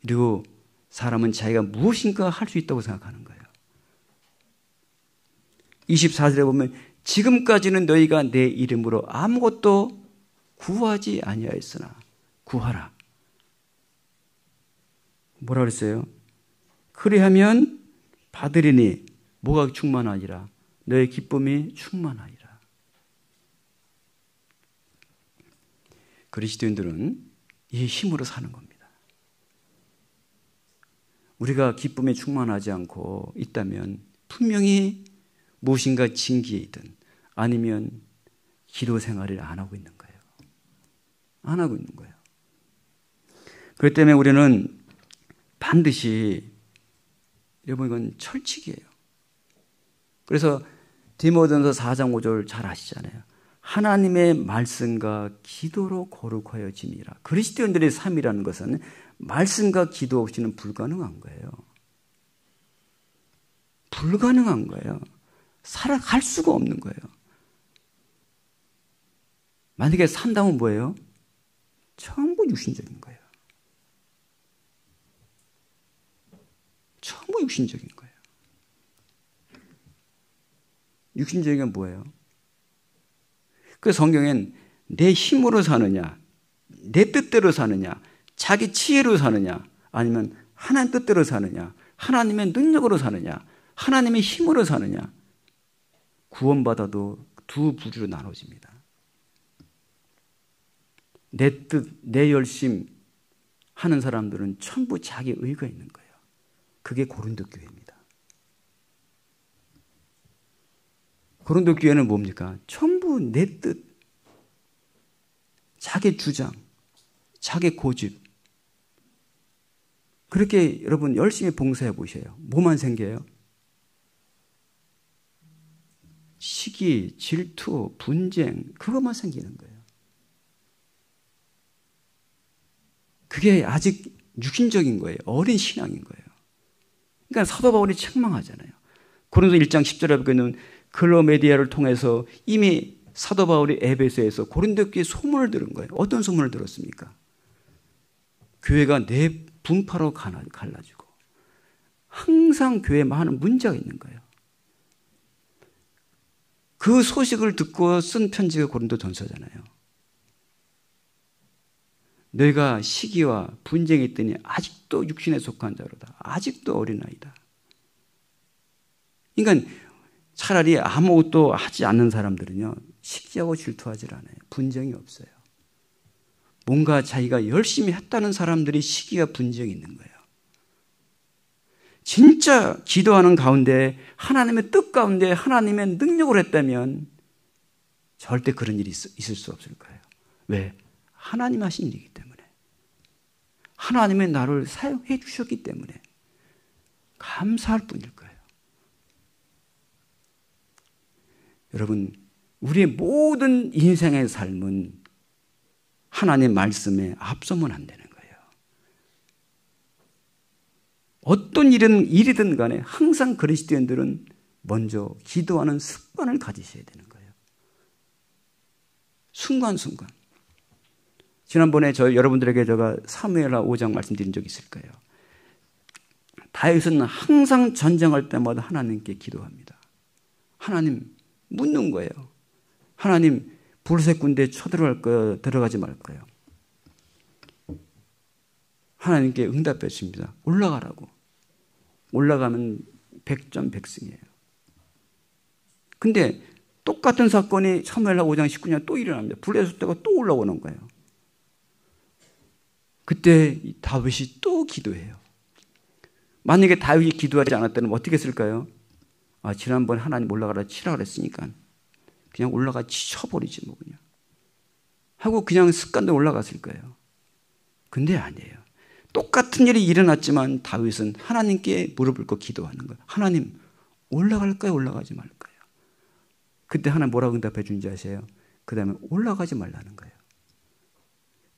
그리고 사람은 자기가 무엇인가 할 수 있다고 생각하는 거예요. 24절에 보면 지금까지는 너희가 내 이름으로 아무것도 구하지 아니하였으나 구하라. 뭐라 그랬어요? 그리하면 받으리니 뭐가 충만하니라? 너의 기쁨이 충만하니라. 그리스도인들은 이 힘으로 사는 겁니다. 우리가 기쁨에 충만하지 않고 있다면 분명히 무엇인가 징계이든 아니면 기도 생활을 안 하고 있는 거예요. 안 하고 있는 거예요. 그렇기 때문에 우리는 반드시, 여러분, 이건 철칙이에요. 그래서 디모데전서 4장 5절 잘 아시잖아요. 하나님의 말씀과 기도로 거룩하여짐이라. 그리스도인들의 삶이라는 것은 말씀과 기도 없이는 불가능한 거예요. 불가능한 거예요. 살아갈 수가 없는 거예요. 만약에 산다면 뭐예요? 전부 육신적인 거예요. 전부 육신적인 거예요. 육신적인 건 뭐예요? 그 성경엔 내 힘으로 사느냐, 내 뜻대로 사느냐, 자기 지혜로 사느냐, 아니면 하나님 뜻대로 사느냐, 하나님의 능력으로 사느냐, 하나님의 힘으로 사느냐, 구원받아도 두 부류로 나눠집니다. 내 뜻, 내 열심 하는 사람들은 전부 자기 의가 있는 거예요. 그게 고린도 교회입니다. 고린도 교회는 뭡니까? 전부 내 뜻, 자기 주장, 자기 고집. 그렇게 여러분 열심히 봉사해 보세요. 뭐만 생겨요? 시기, 질투, 분쟁, 그것만 생기는 거예요. 그게 아직 육신적인 거예요. 어린 신앙인 거예요. 그러니까 사도 바울이 책망하잖아요. 고린도 1장 10절에 보면 글로메디아를 통해서 이미 사도 바울이 에베소에서 고린도 교회 소문을 들은 거예요. 어떤 소문을 들었습니까? 교회가 네 분파로 갈라지고 항상 교회에 많은 문제가 있는 거예요. 그 소식을 듣고 쓴 편지가 고린도 전서잖아요. 너희가 시기와 분쟁이 있더니 아직도 육신에 속한 자로다. 아직도 어린아이다. 그러니까 차라리 아무것도 하지 않는 사람들은요, 시기하고 질투하지 않아요. 분쟁이 없어요. 뭔가 자기가 열심히 했다는 사람들이 시기와 분쟁이 있는 거예요. 진짜 기도하는 가운데 하나님의 뜻 가운데 하나님의 능력을 했다면 절대 그런 일이 있을 수 없을 거예요. 왜? 하나님 하신 일이기 때문에. 하나님의 나를 사용해 주셨기 때문에 감사할 뿐일 거예요. 여러분, 우리의 모든 인생의 삶은 하나님의 말씀에 앞서면 안 되는 거예요. 어떤 일이든 간에 항상 그리스도인들은 먼저 기도하는 습관을 가지셔야 되는 거예요. 순간순간. 지난번에 여러분들에게 제가 사무엘하 5장 말씀드린 적이 있을 거예요. 다윗은 항상 전쟁할 때마다 하나님께 기도합니다. 하나님 묻는 거예요. 하나님 블레셋 군대 쳐들어갈까요? 들어가지 말까요? 하나님께 응답해 주십니다. 올라가라고. 올라가면 100점 100승이에요. 근데 똑같은 사건이 사무엘하 5장 19년 또 일어납니다. 블레셋 때가 또 올라오는 거예요. 그때 다윗이 또 기도해요. 만약에 다윗이 기도하지 않았다면 어떻게 했을까요? 지난번 하나님 올라가라 치라 그랬으니까 그냥 올라가 치쳐버리지 뭐 그냥 하고 그냥 습관대로 올라갔을 거예요. 근데 아니에요. 똑같은 일이 일어났지만 다윗은 하나님께 무릎 꿇고 기도하는 거예요. 하나님 올라갈까요? 올라가지 말까요? 그때 하나님 뭐라고 응답해 준지 아세요? 그 다음에 올라가지 말라는 거예요.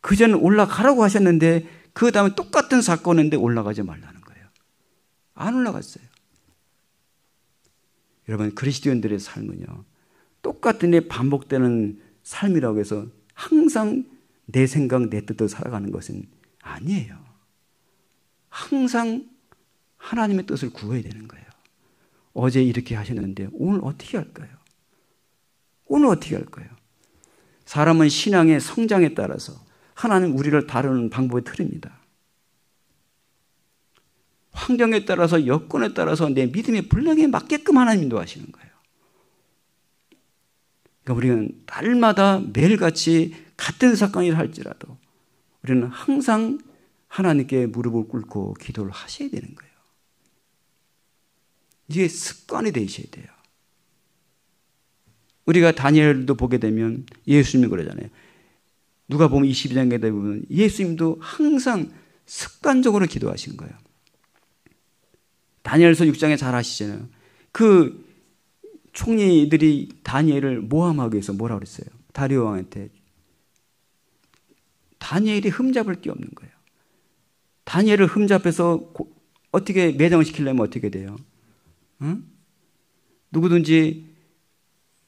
그전에 올라가라고 하셨는데 그 다음에 똑같은 사건인데 올라가지 말라는 거예요. 안 올라갔어요. 여러분, 그리스도인들의 삶은요, 똑같은 일 반복되는 삶이라고 해서 항상 내 생각, 내 뜻대로 살아가는 것은 아니에요. 항상 하나님의 뜻을 구해야 되는 거예요. 어제 이렇게 하셨는데 오늘 어떻게 할까요? 오늘 어떻게 할까요? 사람은 신앙의 성장에 따라서 하나님 우리를 다루는 방법이 틀립니다. 환경에 따라서 여건에 따라서 내 믿음의 분량에 맞게끔 하나님 인도하시는 거예요. 그러니까 우리는 날마다 매일같이 같은 사건이 할지라도 우리는 항상 하나님께 무릎을 꿇고 기도를 하셔야 되는 거예요. 이게 습관이 되셔야 돼요. 우리가 다니엘도 보게 되면 예수님이 그러잖아요. 누가 보면 22장에 보면 예수님도 항상 습관적으로 기도하신 거예요. 다니엘서 6장에 잘 아시잖아요. 그 총리들이 다니엘을 모함하기 위해서 뭐라고 그랬어요? 다리오 왕한테 다니엘이 흠잡을 게 없는 거예요. 다니엘을 흠잡해서 어떻게 매장을 시키려면 어떻게 돼요? 응? 누구든지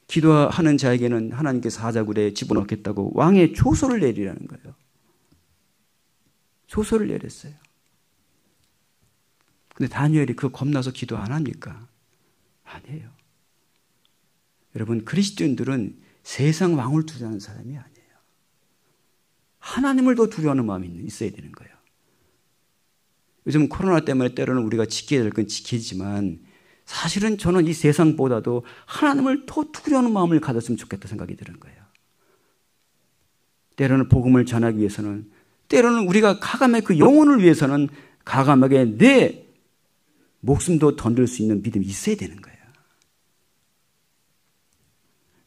기도하는 자에게는 하나님께 사자굴에 집어넣겠다고 왕의 조서를 내리라는 거예요. 조서를 내렸어요. 근데 다니엘이 그거 겁나서 기도 안 합니까? 아니에요. 여러분, 그리스도인들은 세상 왕을 두려워하는 사람이 아니에요. 하나님을 더 두려워하는 마음이 있어야 되는 거예요. 요즘 코로나 때문에 때로는 우리가 지켜야 될 건 지키지만 사실은 저는 이 세상보다도 하나님을 더 두려워하는 마음을 가졌으면 좋겠다 생각이 드는 거예요. 때로는 복음을 전하기 위해서는, 때로는 우리가 가감하게 그 영혼을 위해서는 가감하게 내 목숨도 던질 수 있는 믿음이 있어야 되는 거예요.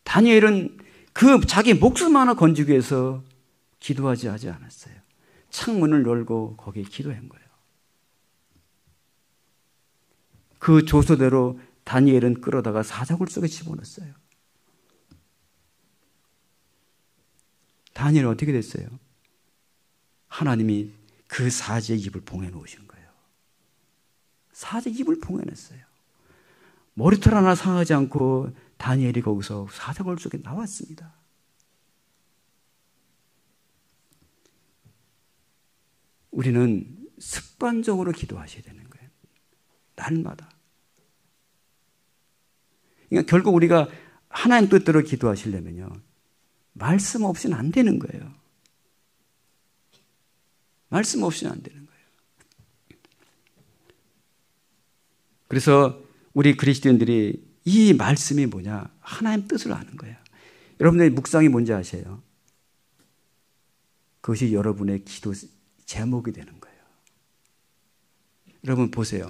다니엘은 그 자기 목숨 하나 건지기 위해서 기도하지 않았어요. 창문을 열고 거기에 기도한 거예요. 그 조서대로 다니엘은 끌어다가 사자굴 속에 집어넣었어요. 다니엘은 어떻게 됐어요? 하나님이 그 사자의 입을 봉해 놓으신 거예요. 사자의 입을 봉해냈어요. 머리털 하나 상하지 않고 다니엘이 거기서 사자굴 속에 나왔습니다. 우리는 습관적으로 기도하셔야 되는 거예요. 날마다. 그러니까 결국 우리가 하나님 뜻대로 기도하시려면요, 말씀 없이는 안 되는 거예요. 말씀 없이는 안 되는 거예요. 그래서 우리 그리스도인들이 이 말씀이 뭐냐? 하나님 뜻을 아는 거예요. 여러분들의 묵상이 뭔지 아세요? 그것이 여러분의 기도 제목이 되는 거예요. 여러분 보세요.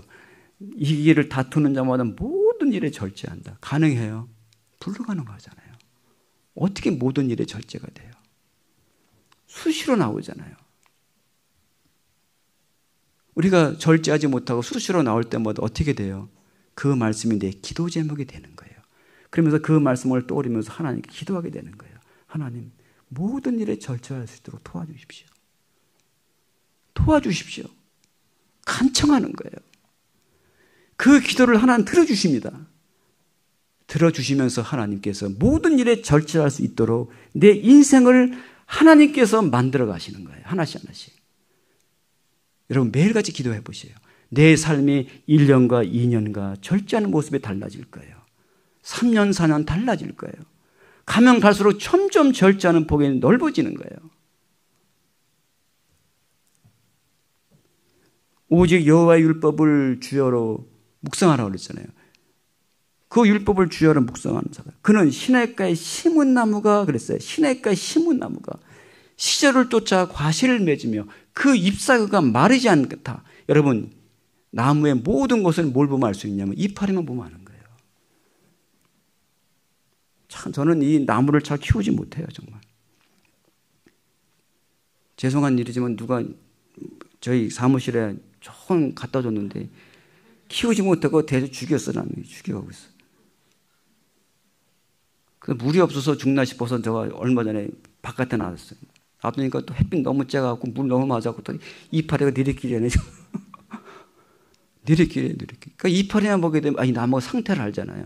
이 길을 다투는 자마다 모든 일에 절제한다. 가능해요? 불가능하잖아요. 어떻게 모든 일에 절제가 돼요? 수시로 나오잖아요. 우리가 절제하지 못하고 수시로 나올 때마다 어떻게 돼요? 그 말씀이 내 기도 제목이 되는 거예요. 그러면서 그 말씀을 떠올리면서 하나님께 기도하게 되는 거예요. 하나님, 모든 일에 절제할 수 있도록 도와주십시오. 도와주십시오. 간청하는 거예요. 그 기도를 하나님 들어주십니다. 들어주시면서 하나님께서 모든 일에 절제할 수 있도록 내 인생을 하나님께서 만들어 가시는 거예요. 하나씩 하나씩. 여러분 매일같이 기도해 보세요. 내 삶이 1년과 2년과 절제하는 모습이 달라질 거예요. 3년, 4년 달라질 거예요. 가면 갈수록 점점 절제하는 폭이 넓어지는 거예요. 오직 여호와의 율법을 주여로 묵상하라고 그랬잖아요. 그 율법을 주여로 묵상하는 자가, 그는 시냇가에 심은 나무가 그랬어요. 시냇가에 심은 나무가 시절을 쫓아 과실을 맺으며 그 잎사귀가 마르지 않다. 여러분, 나무의 모든 것을 뭘 보면 알 수 있냐면 이파리만 보면 아는 거예요. 참 저는 이 나무를 잘 키우지 못해요. 정말 죄송한 일이지만 누가 저희 사무실에 조금 갖다 줬는데 키우지 못하고 대주 죽였어. 나무 죽여가고 있어. 그래서 물이 없어서 죽나 싶어서 제가 얼마 전에 바깥에 나왔어요. 놔두니까 또 햇빛 너무 쬐갖고 물 너무 맞아갖고 또 이파리가 니리끼리 해내죠. 니리끼리. 그러니까 이파리만 보게 되면 이 나무가 상태를 알잖아요.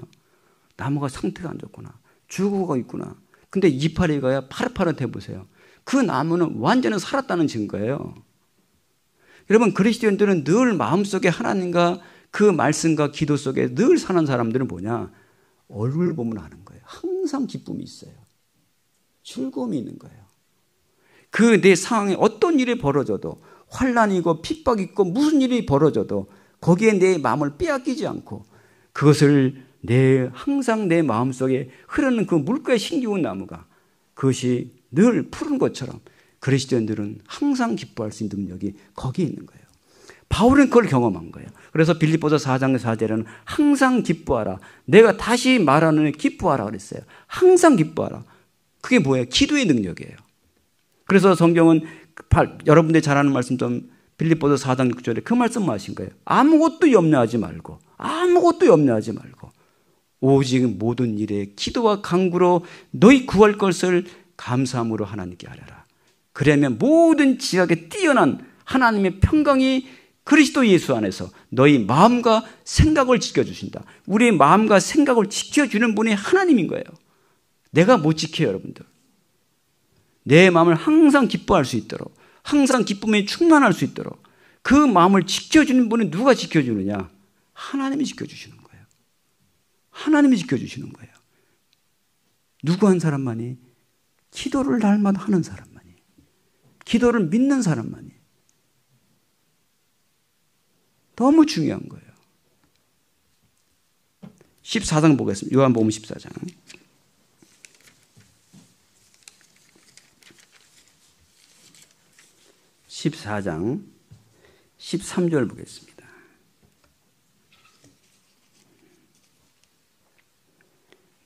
나무가 상태가 안 좋구나. 죽어가고 있구나. 근데 이파리가 파릇파릇해 보세요. 그 나무는 완전히 살았다는 증거예요. 여러분, 그리스도인들은 늘 마음속에 하나님과 그 말씀과 기도 속에 늘 사는 사람들은 뭐냐? 얼굴 보면 아는 거예요. 항상 기쁨이 있어요. 즐거움이 있는 거예요. 그 내 상황에 어떤 일이 벌어져도, 환난이고 핍박이 있고 무슨 일이 벌어져도 거기에 내 마음을 빼앗기지 않고 그것을 항상 내 마음속에 흐르는 그 물가에 심기운 나무가 그것이 늘 푸른 것처럼 그리스도인들은 항상 기뻐할 수 있는 능력이 거기에 있는 거예요. 바울은 그걸 경험한 거예요. 그래서 빌립보서 4장 4절에는 항상 기뻐하라. 내가 다시 말하는 기뻐하라 그랬어요. 항상 기뻐하라. 그게 뭐예요? 기도의 능력이에요. 그래서 성경은 여러분들이 잘 아는 말씀 좀 빌립보서 4장 6절에 그 말씀만 하신 거예요. 아무것도 염려하지 말고 오직 모든 일에 기도와 간구로 너희 구할 것을 감사함으로 하나님께 하려라. 그러면 모든 지각에 뛰어난 하나님의 평강이 그리스도 예수 안에서 너희 마음과 생각을 지켜주신다. 우리의 마음과 생각을 지켜주는 분이 하나님인 거예요. 내가 못 지켜요, 여러분들. 내 마음을 항상 기뻐할 수 있도록, 항상 기쁨에 충만할 수 있도록 그 마음을 지켜주는 분은 누가 지켜주느냐? 하나님이 지켜주시는 거예요. 하나님이 지켜주시는 거예요. 누구 한 사람만이? 기도를 날마다 하는 사람만이, 기도를 믿는 사람만이. 너무 중요한 거예요. 14장 보겠습니다. 요한복음 14장. 14장 13절 보겠습니다.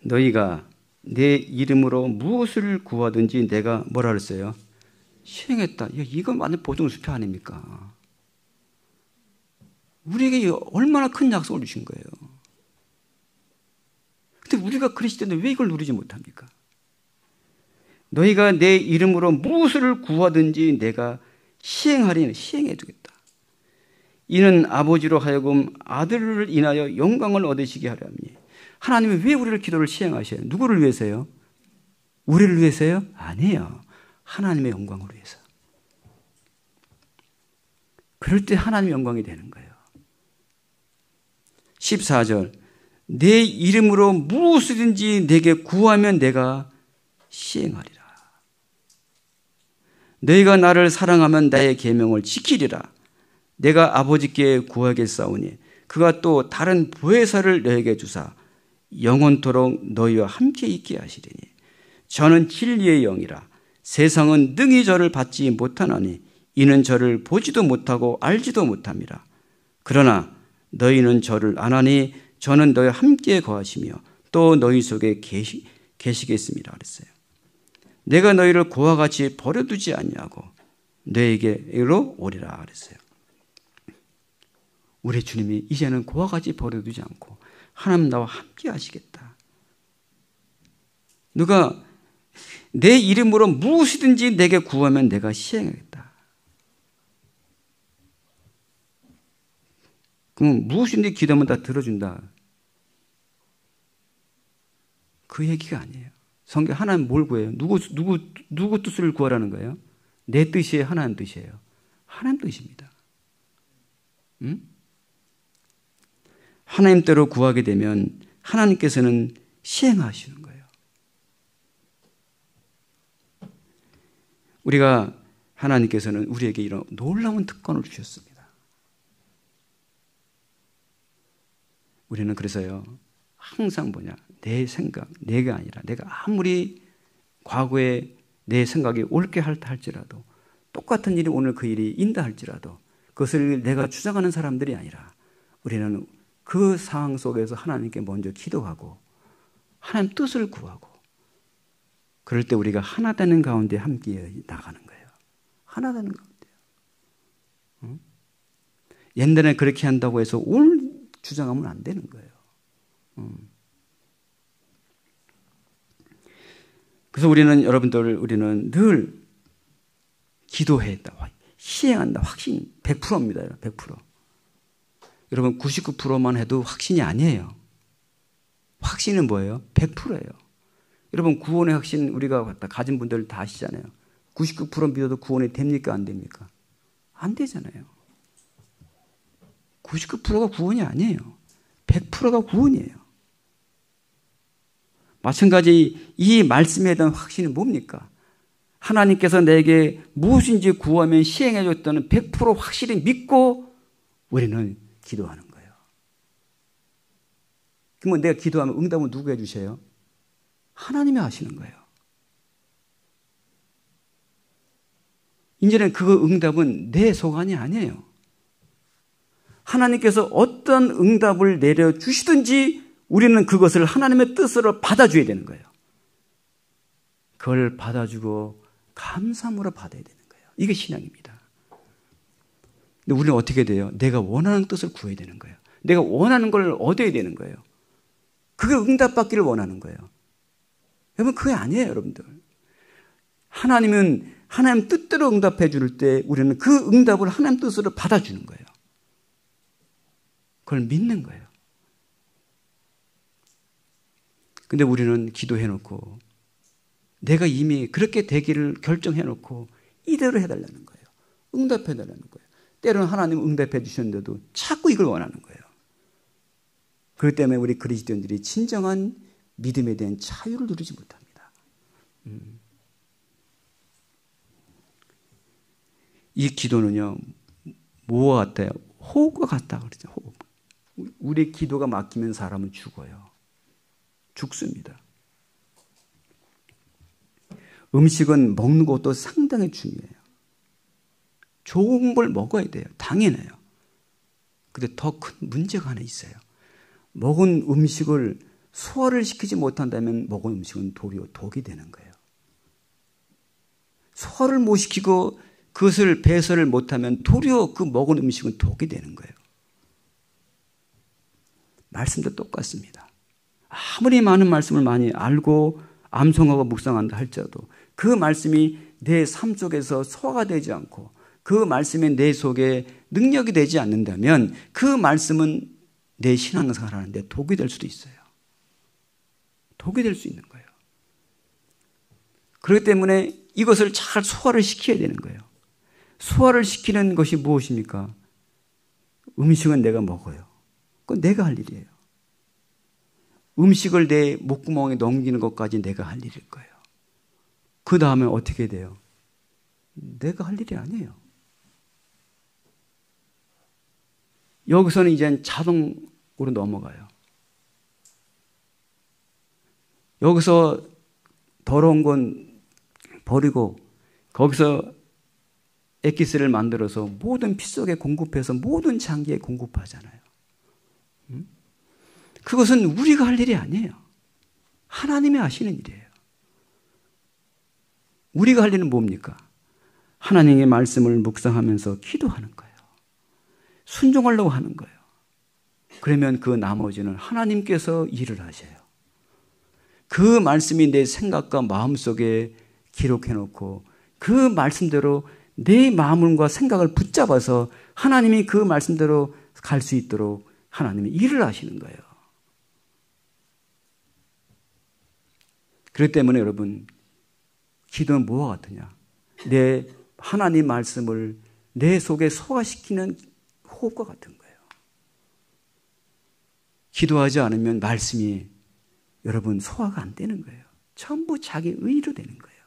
너희가 내 이름으로 무엇을 구하든지 내가 뭐라 그랬어요? 시행했다. 이건 완전 보증수표 아닙니까? 우리에게 얼마나 큰 약속을 주신 거예요. 근데 우리가 그리스도인데 왜 이걸 누리지 못합니까? 너희가 내 이름으로 무엇을 구하든지 내가 시행하리니 시행해 주겠다. 이는 아버지로 하여금 아들을 인하여 영광을 얻으시게 하려 함이니. 하나님이 왜 우리를 기도를 시행하셔요? 누구를 위해서요? 우리를 위해서요? 아니에요. 하나님의 영광을 위해서. 그럴 때 하나님의 영광이 되는 거예요. 14절 내 이름으로 무엇이든지 내게 구하면 내가 시행하리라. 너희가 나를 사랑하면 나의 계명을 지키리라. 내가 아버지께 구하겠사오니 그가 또 다른 보혜사를 너에게 주사 영원토록 너희와 함께 있게 하시리니 저는 진리의 영이라. 세상은 능히 저를 받지 못하나니 이는 저를 보지도 못하고 알지도 못함이라. 그러나 너희는 저를 아나니 저는 너희와 함께 거하시며 또 너희 속에 계시겠습니다 그랬어요. 내가 너희를 고와 같이 버려두지 아니하고 너에게로 오리라 그랬어요. 우리 주님이 이제는 고와 같이 버려두지 않고 하나님 나와 함께 하시겠다. 누가 내 이름으로 무엇이든지 내게 구하면 내가 시행하겠다. 그럼 무엇이든지 기도하면 다 들어준다. 그 얘기가 아니에요. 성경 하나님 뭘 구해요? 누구 뜻을 구하라는 거예요? 내 뜻이에요? 하나님 뜻이에요? 하나님 뜻입니다. 응? 하나님 대로 구하게 되면 하나님께서는 시행하시는 거예요. 우리가 하나님께서는 우리에게 이런 놀라운 특권을 주셨습니다. 우리는 그래서요 항상 내 생각, 내가 아니라 내가 아무리 과거에 내 생각이 옳게 할지라도 똑같은 일이 오늘 그 일이 인다 할지라도 그것을 내가 주장하는 사람들이 아니라 우리는 그 상황 속에서 하나님께 먼저 기도하고 하나님 뜻을 구하고 그럴 때 우리가 하나 되는 가운데 함께 나가는 거예요. 하나 되는 가운데요. 응? 옛날에 그렇게 한다고 해서 오늘 주장하면 안 되는 거예요. 그래서 우리는 늘 기도했다. 시행한다. 확신 100%입니다. 100%. 여러분 99%만 해도 확신이 아니에요. 확신은 뭐예요? 100%예요. 여러분 구원의 확신 우리가 가진 분들 다 아시잖아요. 99% 믿어도 구원이 됩니까? 안 됩니까? 안 되잖아요. 99%가 구원이 아니에요. 100%가 구원이에요. 마찬가지 이 말씀에 대한 확신은 뭡니까? 하나님께서 내게 무엇인지 구하면 시행해 줬다는 100% 확실히 믿고 우리는 기도하는 거예요. 그러면 내가 기도하면 응답은 누가 해주세요? 하나님이 하시는 거예요. 이제는 그 응답은 내 소관이 아니에요. 하나님께서 어떤 응답을 내려주시든지 우리는 그것을 하나님의 뜻으로 받아줘야 되는 거예요. 그걸 받아주고 감사함으로 받아야 되는 거예요. 이게 신앙입니다. 근데 우리는 어떻게 돼요? 내가 원하는 뜻을 구해야 되는 거예요. 내가 원하는 걸 얻어야 되는 거예요. 그게 응답받기를 원하는 거예요. 여러분 그게 아니에요. 여러분들. 하나님은 하나님 뜻대로 응답해 줄 때 우리는 그 응답을 하나님 뜻으로 받아주는 거예요. 그걸 믿는 거예요. 근데 우리는 기도해놓고 내가 이미 그렇게 되기를 결정해놓고 이대로 해달라는 거예요. 응답해달라는 거예요. 때로는 하나님 응답해 주셨는데도 자꾸 이걸 원하는 거예요. 그렇기 때문에 우리 그리스도인들이 진정한 믿음에 대한 자유를 누리지 못합니다. 이 기도는요, 뭐와 같아요? 호흡과 같다 그러죠. 호흡. 우리 기도가 막히면 사람은 죽어요. 죽습니다. 음식은 먹는 것도 상당히 중요해요. 좋은 걸 먹어야 돼요. 당연해요. 근데 더 큰 문제가 하나 있어요. 먹은 음식을 소화를 시키지 못한다면 먹은 음식은 도리어 독이 되는 거예요. 소화를 못 시키고 그것을 배설을 못하면 도리어 그 먹은 음식은 독이 되는 거예요. 말씀도 똑같습니다. 아무리 많은 말씀을 많이 알고 암송하고 묵상한다 할지라도 그 말씀이 내 삶 속에서 소화가 되지 않고 그 말씀이 내 속에 능력이 되지 않는다면 그 말씀은 내 신앙생활 하는데 독이 될 수도 있어요. 독이 될 수 있는 거예요. 그렇기 때문에 이것을 잘 소화를 시켜야 되는 거예요. 소화를 시키는 것이 무엇입니까? 음식은 내가 먹어요. 그건 내가 할 일이에요. 음식을 내 목구멍에 넘기는 것까지 내가 할 일일 거예요. 그 다음에 어떻게 돼요? 내가 할 일이 아니에요. 여기서는 이제 자동으로 넘어가요. 여기서 더러운 건 버리고 거기서 엑기스를 만들어서 모든 피 속에 공급해서 모든 장기에 공급하잖아요. 그것은 우리가 할 일이 아니에요. 하나님이 하시는 일이에요. 우리가 할 일은 뭡니까? 하나님의 말씀을 묵상하면서 기도하는 거예요. 순종하려고 하는 거예요. 그러면 그 나머지는 하나님께서 일을 하셔요. 그 말씀이 내 생각과 마음속에 기록해놓고 그 말씀대로 내 마음과 생각을 붙잡아서 하나님이 그 말씀대로 갈 수 있도록 하나님이 일을 하시는 거예요. 그렇기 때문에 여러분, 기도는 뭐와 같으냐? 내 하나님 말씀을 내 속에 소화시키는 호흡과 같은 거예요. 기도하지 않으면 말씀이 여러분 소화가 안 되는 거예요. 전부 자기 의로 되는 거예요.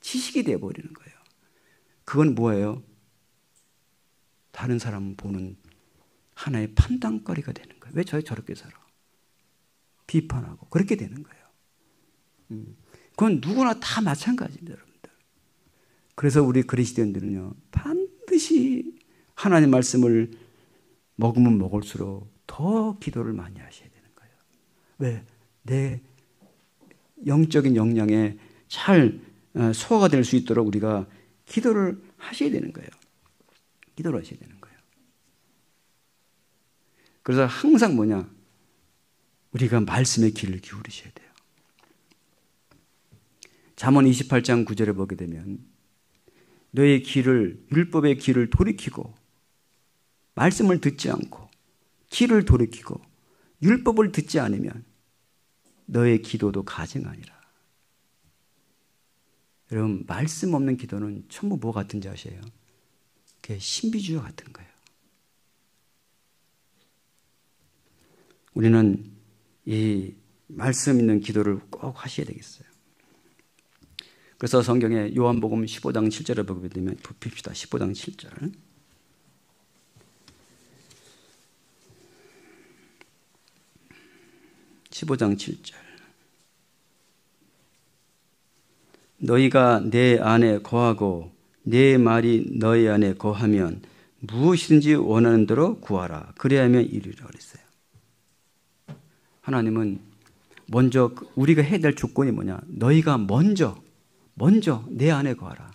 지식이 되어버리는 거예요. 그건 뭐예요? 다른 사람 보는 하나의 판단거리가 되는 거예요. 왜 저렇게 살아? 비판하고 그렇게 되는 거예요. 그건 누구나 다 마찬가지입니다, 여러분들. 그래서 우리 그리스도인들은요, 반드시 하나님 말씀을 먹으면 먹을수록 더 기도를 많이 하셔야 되는 거예요. 왜? 내 영적인 역량에 잘 소화가 될 수 있도록 우리가 기도를 하셔야 되는 거예요. 기도를 하셔야 되는 거예요. 그래서 항상 뭐냐? 우리가 말씀의 귀를 기울이셔야 돼요. 잠언 28장 9절에 보게 되면 너의 귀를, 율법의 귀를 돌이키고 말씀을 듣지 않고 귀를 돌이키고 율법을 듣지 않으면 너의 기도도 가증하니라. 여러분, 말씀 없는 기도는 전부 뭐 같은지 아세요? 그게 신비주의 같은 거예요. 우리는 이 말씀 있는 기도를 꼭 하셔야 되겠어요. 그래서 성경에 요한복음 15장 7절에 보게 되면 봅시다. 15장 7절. 너희가 내 안에 거하고 내 말이 너희 안에 거하면 무엇이든지 원하는 대로 구하라. 그래야만 이루리라 그랬어요. 하나님은 먼저 우리가 해야 될 조건이 뭐냐? 너희가 먼저 내 안에 거하라.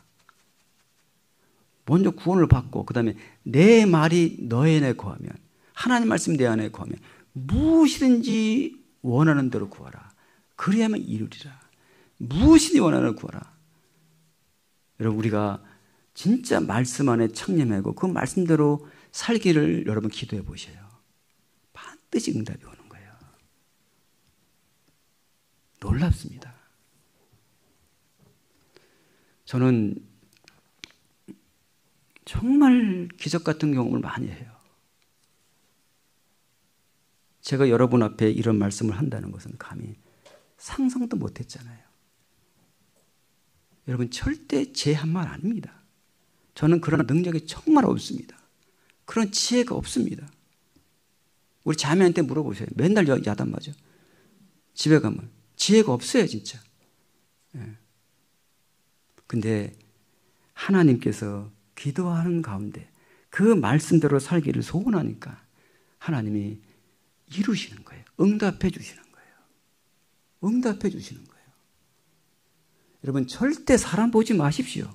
먼저 구원을 받고 그 다음에 내 말이 너희 안에 거하면, 하나님 말씀 내 안에 거하면 무엇이든지 원하는 대로 구하라. 그래야만 이루리라. 무엇이든지 원하는 대로 구하라. 여러분, 우리가 진짜 말씀 안에 창념하고 그 말씀대로 살기를 여러분 기도해 보셔요. 반드시 응답이 오는 거예요. 놀랍습니다. 저는 정말 기적 같은 경험을 많이 해요. 제가 여러분 앞에 이런 말씀을 한다는 것은 감히 상상도 못했잖아요. 여러분, 절대 제 한 말 아닙니다. 저는 그런 능력이 정말 없습니다. 그런 지혜가 없습니다. 우리 자매한테 물어보세요. 맨날 야단 맞아. 집에 가면 지혜가 없어요, 진짜. 근데 하나님께서 기도하는 가운데 그 말씀대로 살기를 소원하니까 하나님이 이루시는 거예요. 응답해 주시는 거예요. 응답해 주시는 거예요. 여러분 절대 사람 보지 마십시오.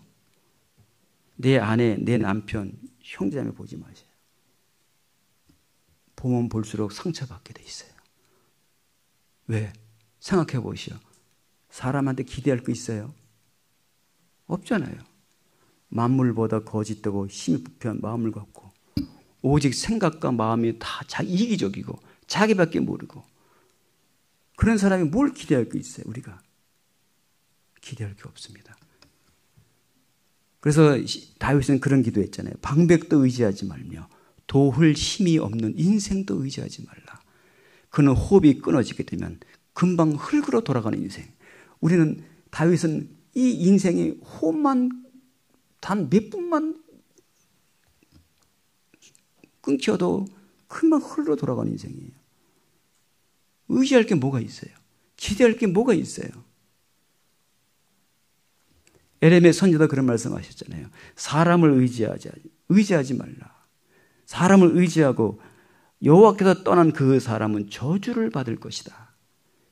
내 아내, 내 남편, 형제자매 보지 마세요. 보면 볼수록 상처받게 돼 있어요. 왜? 생각해 보시오. 사람한테 기대할 거 있어요? 없잖아요. 만물보다 거짓되고 힘이 부패한 마음을 갖고 오직 생각과 마음이 다 자기 이기적이고 자기밖에 모르고 그런 사람이 뭘 기대할 게 있어요? 우리가 기대할 게 없습니다. 그래서 다윗은 그런 기도했잖아요. 방백도 의지하지 말며 도울 힘이 없는 인생도 의지하지 말라. 그는 호흡이 끊어지게 되면 금방 흙으로 돌아가는 인생. 우리는 다윗은 이 인생이 호흡만 단 몇 분만 끊겨도 금방 흙으로 돌아가는 인생이에요. 의지할 게 뭐가 있어요? 기대할 게 뭐가 있어요? 에레미야 선지자도 그런 말씀하셨잖아요. 사람을 의지하지 말라. 사람을 의지하고 여호와께서 떠난 그 사람은 저주를 받을 것이다.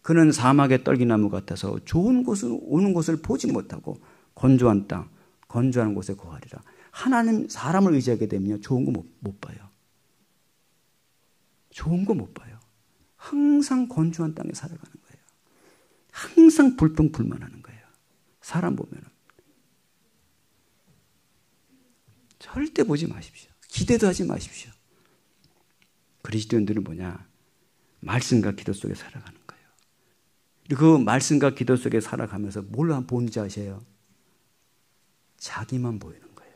그는 사막의 떨기나무 같아서 좋은 곳을 오는 곳을 보지 못하고 건조한 땅, 건조한 곳에 거하리라. 하나님 사람을 의지하게 되면 좋은 거 못 봐요. 좋은 거 못 봐요. 항상 건조한 땅에 살아가는 거예요. 항상 불평불만하는 거예요. 사람 보면은. 절대 보지 마십시오. 기대도 하지 마십시오. 그리스도인들은 뭐냐? 말씀과 기도 속에 살아가는 거예요. 그 말씀과 기도 속에 살아가면서 뭘 보는지 아세요? 자기만 보이는 거예요.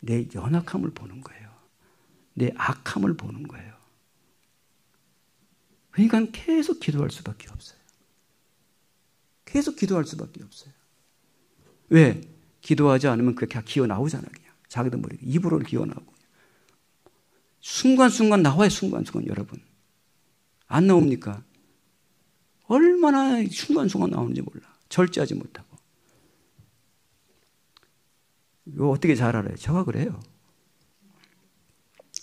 내 연약함을 보는 거예요. 내 악함을 보는 거예요. 그러니까 계속 기도할 수밖에 없어요. 계속 기도할 수밖에 없어요. 왜? 기도하지 않으면 그렇게 기어 나오잖아요. 그냥. 자기도 모르게 입으로 기어 나오고. 순간순간 나와요. 순간순간 여러분. 안 나옵니까? 얼마나 순간순간 나오는지 몰라. 절제하지 못하고. 이거 어떻게 잘 알아요? 제가 그래요.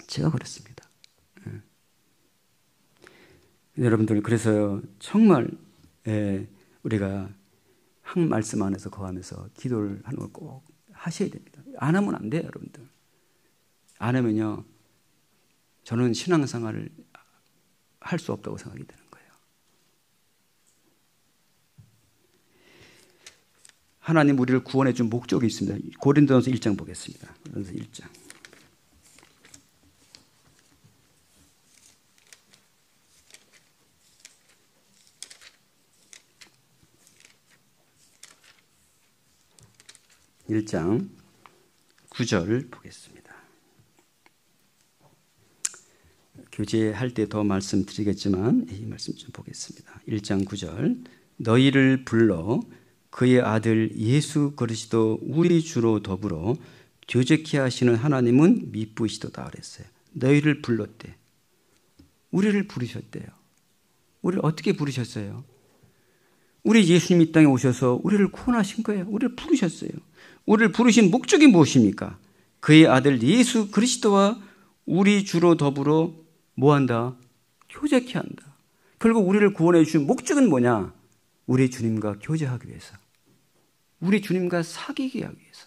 제가 그랬습니다. 네. 여러분들 그래서 정말 우리가 한 말씀 안에서 거하면서 기도를 하는 걸 꼭 하셔야 됩니다. 안 하면 안 돼요, 여러분들. 안 하면요, 저는 신앙생활을 할 수 없다고 생각이 드는 거예요. 하나님 우리를 구원해 준 목적이 있습니다. 고린도전서 1장 보겠습니다. 고린도전서 1장. (1장) 9절 보겠습니다. 교제할 때 더 말씀드리겠지만 이 말씀 좀 보겠습니다. 1장 9절 너희를 불러 그의 아들 예수 그리스도 우리 주로 더불어 교제케 하시는 하나님은 미쁘시도다 그랬어요. 너희를 불렀대. 우리를 부르셨대요. 우리를 어떻게 부르셨어요? 우리 예수님 이 땅에 오셔서 우리를 구원하신 거예요. 우리를 부르셨어요. 우리를 부르신 목적이 무엇입니까? 그의 아들 예수 그리스도와 우리 주로 더불어 뭐한다? 교제케 한다. 결국 우리를 구원해 주신 목적은 뭐냐? 우리 주님과 교제하기 위해서. 우리 주님과 사귀게 하기 위해서.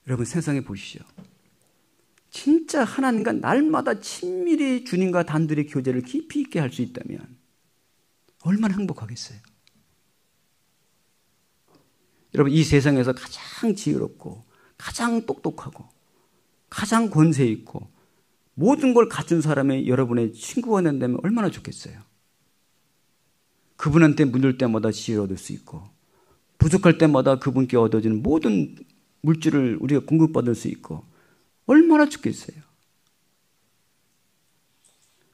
여러분 세상에 보시죠. 진짜 하나님과 날마다 친밀히 주님과 단둘이 교제를 깊이 있게 할 수 있다면 얼마나 행복하겠어요. 여러분 이 세상에서 가장 지혜롭고 가장 똑똑하고 가장 권세 있고 모든 걸 갖춘 사람이 여러분의 친구가 된다면 얼마나 좋겠어요. 그분한테 물을 때마다 지혜를 얻을 수 있고 부족할 때마다 그분께 얻어지는 모든 물질을 우리가 공급받을 수 있고 얼마나 좋겠어요.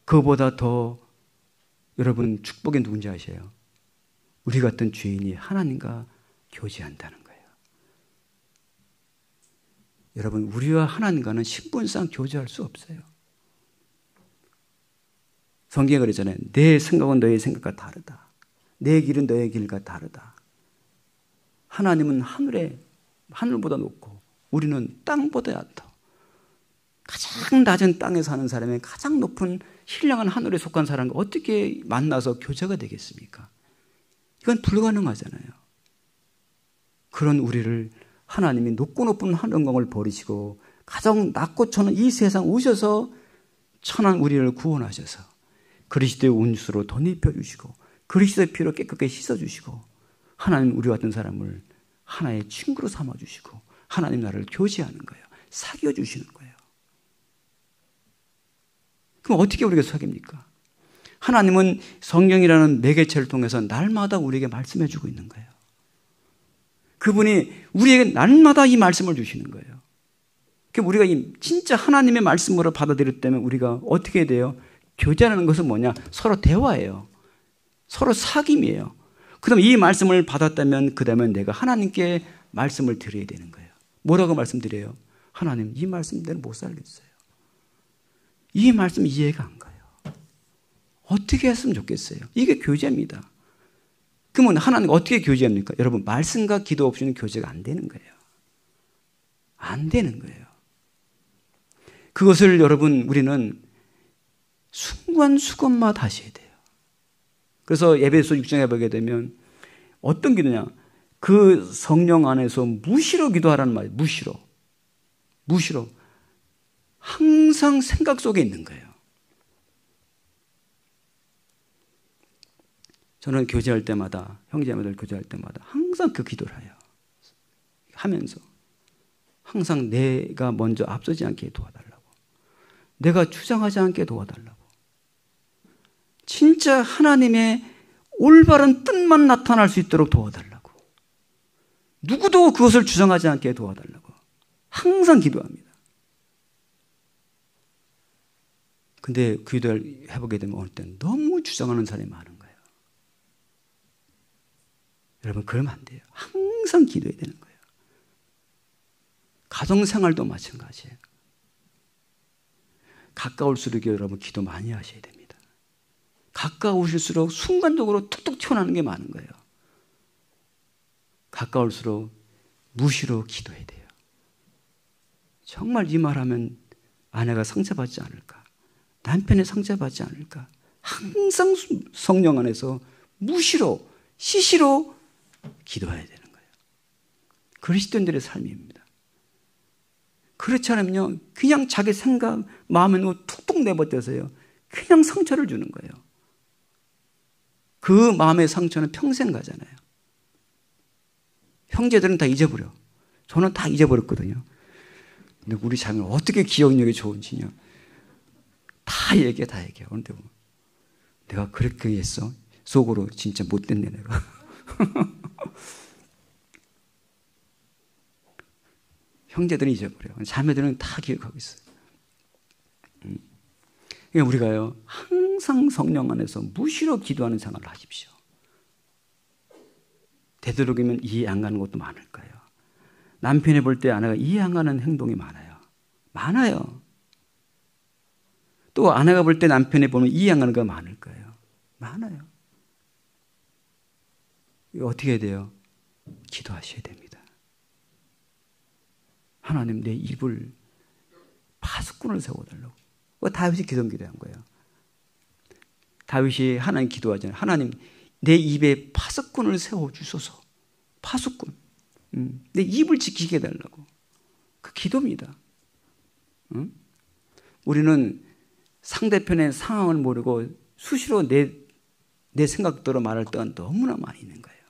그거보다 더 여러분 축복이 누군지 아세요? 우리 같은 죄인이 하나님과 교제한다는 거예요. 여러분 우리와 하나님과는 신분상 교제할 수 없어요. 성경에 그러잖아요. 내 생각은 너의 생각과 다르다. 내 길은 너의 길과 다르다. 하나님은 하늘보다 높고 우리는 땅보다 얕아. 가장 낮은 땅에 사는 사람이 가장 높은 신령한 하늘에 속한 사람과 어떻게 만나서 교제가 되겠습니까? 이건 불가능하잖아요. 그런 우리를 하나님이 높고 높은 하늘광을 버리시고 가장 낮고 천한 이 세상 오셔서 천한 우리를 구원하셔서 그리스도의 온수로 덧입혀 주시고 그리스도의 피로 깨끗하게 씻어 주시고 하나님 우리 같은 사람을 하나의 친구로 삼아 주시고 하나님 나라를 교제하는 거예요. 사귀어 주시는 거예요. 그럼 어떻게 우리가 사깁니까? 하나님은 성경이라는 매개체를 통해서 날마다 우리에게 말씀해 주고 있는 거예요. 그분이 우리에게 날마다 이 말씀을 주시는 거예요. 그럼 우리가 진짜 하나님의 말씀으로 받아들일 때면 우리가 어떻게 돼요? 교제하는 것은 뭐냐? 서로 대화예요. 서로 사귐이에요. 그럼 이 말씀을 받았다면 그 다음에 내가 하나님께 말씀을 드려야 되는 거예요. 뭐라고 말씀드려요? 하나님, 이 말씀대로 못 살겠어요. 이 말씀 이해가 안 가요. 어떻게 했으면 좋겠어요? 이게 교제입니다. 그러면 하나님 어떻게 교제합니까? 여러분, 말씀과 기도 없이는 교제가 안 되는 거예요. 안 되는 거예요. 그것을 여러분, 우리는 순간순간마다 하셔야 돼요. 그래서 에베소 6장에 보게 되면 어떤 기도냐? 그 성령 안에서 무시로 기도하라는 말이에요. 무시로. 항상 생각 속에 있는 거예요. 저는 교제할 때마다, 형제자매들 교제할 때마다 항상 그 기도를 해요. 하면서 항상 내가 먼저 앞서지 않게 도와달라고, 내가 주장하지 않게 도와달라고, 진짜 하나님의 올바른 뜻만 나타날 수 있도록 도와달라고, 누구도 그것을 주장하지 않게 도와달라고 항상 기도합니다. 근데 그 기도를 해보게 되면 어느 때는 너무 주장하는 사람이 많은 거예요. 여러분, 그러면 안 돼요. 항상 기도해야 되는 거예요. 가정생활도 마찬가지예요. 가까울수록 여러분 기도 많이 하셔야 됩니다. 가까우실수록 순간적으로 툭툭 튀어나오는 게 많은 거예요. 가까울수록 무시로 기도해야 돼요. 정말 이 말하면 아내가 상처받지 않을까? 남편이 상처받지 않을까? 항상 성령 안에서 무시로, 시시로 기도해야 되는 거예요. 그리스도인들의 삶입니다. 그렇지 않으면요, 그냥 자기 생각, 마음에 툭툭 내버려서요, 그냥 상처를 주는 거예요. 그 마음의 상처는 평생 가잖아요. 형제들은 다 잊어버려. 저는 다 잊어버렸거든요. 근데 우리 자매는 어떻게 기억력이 좋은지요. 다 얘기해. 그런데 뭐, 내가 그렇게 했어? 속으로 진짜 못됐네, 내가. 형제들은 잊어버려. 자매들은 다 기억하고 있어요. 그러니까 우리가요, 항상 성령 안에서 무시로 기도하는 생활을 하십시오. 되도록이면 이해 안 가는 것도 많을 거예요. 남편이 볼 때 아내가 이해 안 가는 행동이 많아요. 또 아내가 볼 때 남편이 보면 이해 안 가는 거 많을 거예요. 많아요. 이거 어떻게 해야 돼요? 기도하셔야 됩니다. 하나님, 내 입을 파수꾼을 세워달라고. 다윗이 기도한 거예요. 다윗이 하나님 기도하잖아요. 하나님, 내 입에 파수꾼을 세워주소서. 파수꾼. 내 입을 지키게 해달라고. 그 기도입니다. 우리는 상대편의 상황을 모르고 수시로 내 생각대로 말할 때가 너무나 많이 있는 거예요.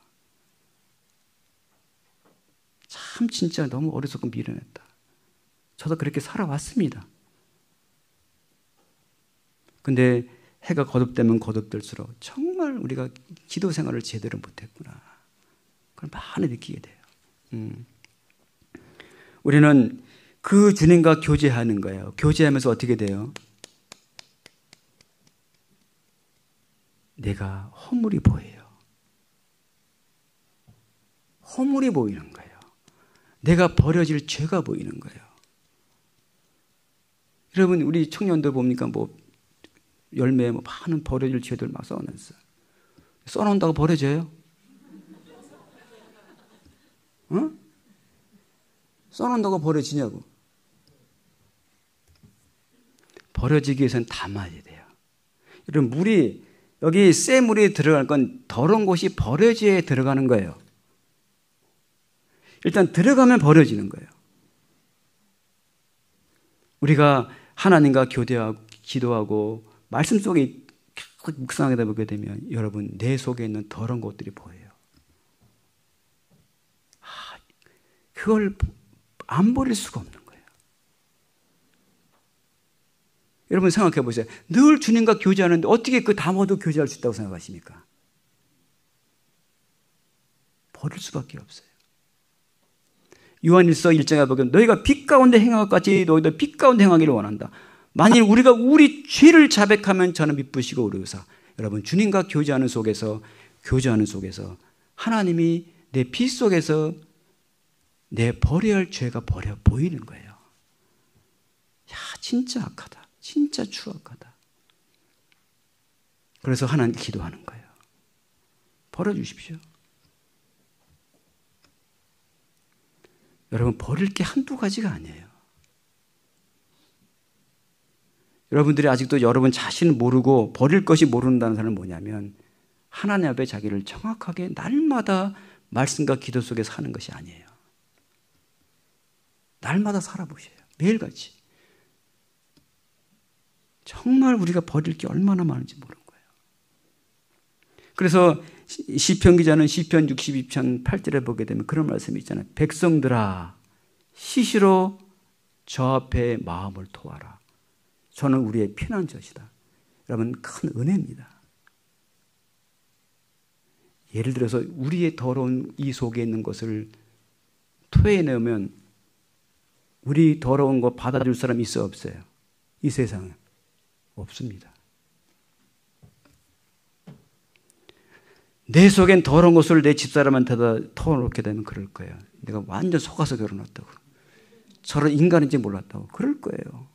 참 진짜 너무 어리석고 미련했다. 저도 그렇게 살아왔습니다. 근데 해가 거듭되면 거듭될수록 정말 우리가 기도 생활을 제대로 못했구나. 그걸 많이 느끼게 돼요. 우리는 그 주님과 교제하는 거예요. 교제하면서 어떻게 돼요? 내가 허물이 보여요. 허물이 보이는 거예요. 내가 버려질 죄가 보이는 거예요. 여러분, 우리 청년들 봅니까? 뭐 열매에 뭐 많은 버려질 죄들 막 써놨어요. 써놓는다고 버려져요? 어? 써놓는다고 버려지냐고. 버려지기 위해서는 담아야 돼요. 여러분, 물이, 여기 새 물이 들어갈 건 더러운 곳이 버려져야 들어가는 거예요. 일단 들어가면 버려지는 거예요. 우리가 하나님과 교대하고 기도하고 말씀 속에 계속 묵상하다 보게 되면 여러분, 내 속에 있는 더러운 것들이 보여요. 그걸 안 버릴 수가 없는 거예요. 여러분 생각해 보세요. 늘 주님과 교제하는데 어떻게 그 담아도 교제할 수 있다고 생각하십니까? 버릴 수밖에 없어요. 요한일서 1장에 보면 너희가 빛 가운데 행한 것 같이 너희도 빛 가운데 행하기를 원한다. 만일 우리가 우리 죄를 자백하면 저는 미쁘시고 의로우사. 여러분, 주님과 교제하는 속에서 하나님이 내 빛 속에서 내 버려야 할 죄가 버려 보이는 거예요. 야, 진짜 악하다. 진짜 추악하다. 그래서 하나님 기도하는 거예요. 버려주십시오. 여러분, 버릴 게 한두 가지가 아니에요. 여러분들이 아직도 여러분 자신을 모르고 버릴 것이 모른다는 사람은 뭐냐면 하나님 앞에 자기를 정확하게 날마다 말씀과 기도 속에 사는 것이 아니에요. 날마다 살아보세요. 매일같이. 정말 우리가 버릴 게 얼마나 많은지 모르는 거예요. 그래서 시편 기자는 시편 62편 8절에 보게 되면 그런 말씀이 있잖아요. 백성들아, 시시로 저 앞에 마음을 토하라. 저는 우리의 피난처시다. 여러분, 큰 은혜입니다. 예를 들어서 우리의 더러운 이 속에 있는 것을 토해내면 우리 더러운 거 받아줄 사람이 있어 없어요? 이 세상에 없습니다. 내 속엔 더러운 것을 내 집사람한테다 터놓게 되면 그럴 거예요. 내가 완전 속아서 결혼했다고. 저런 인간인지 몰랐다고. 그럴 거예요.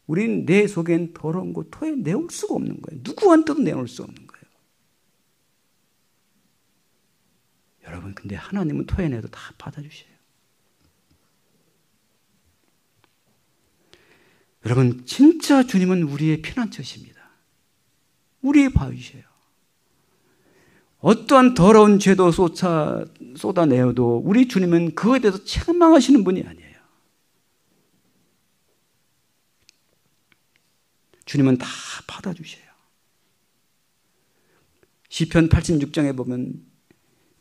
우린 내 속엔 더러운 거 토해내올 수가 없는 거예요. 누구한테도 내놓을 수 없는 거예요. 여러분, 근데 하나님은 토해내도 다 받아주셔요. 여러분, 진짜 주님은 우리의 피난처십니다. 우리의 바위셔요. 어떠한 더러운 죄도 쏟아내어도 우리 주님은 그거에 대해서 책망하시는 분이 아니에요. 주님은 다 받아주셔요. 시편 86장에 보면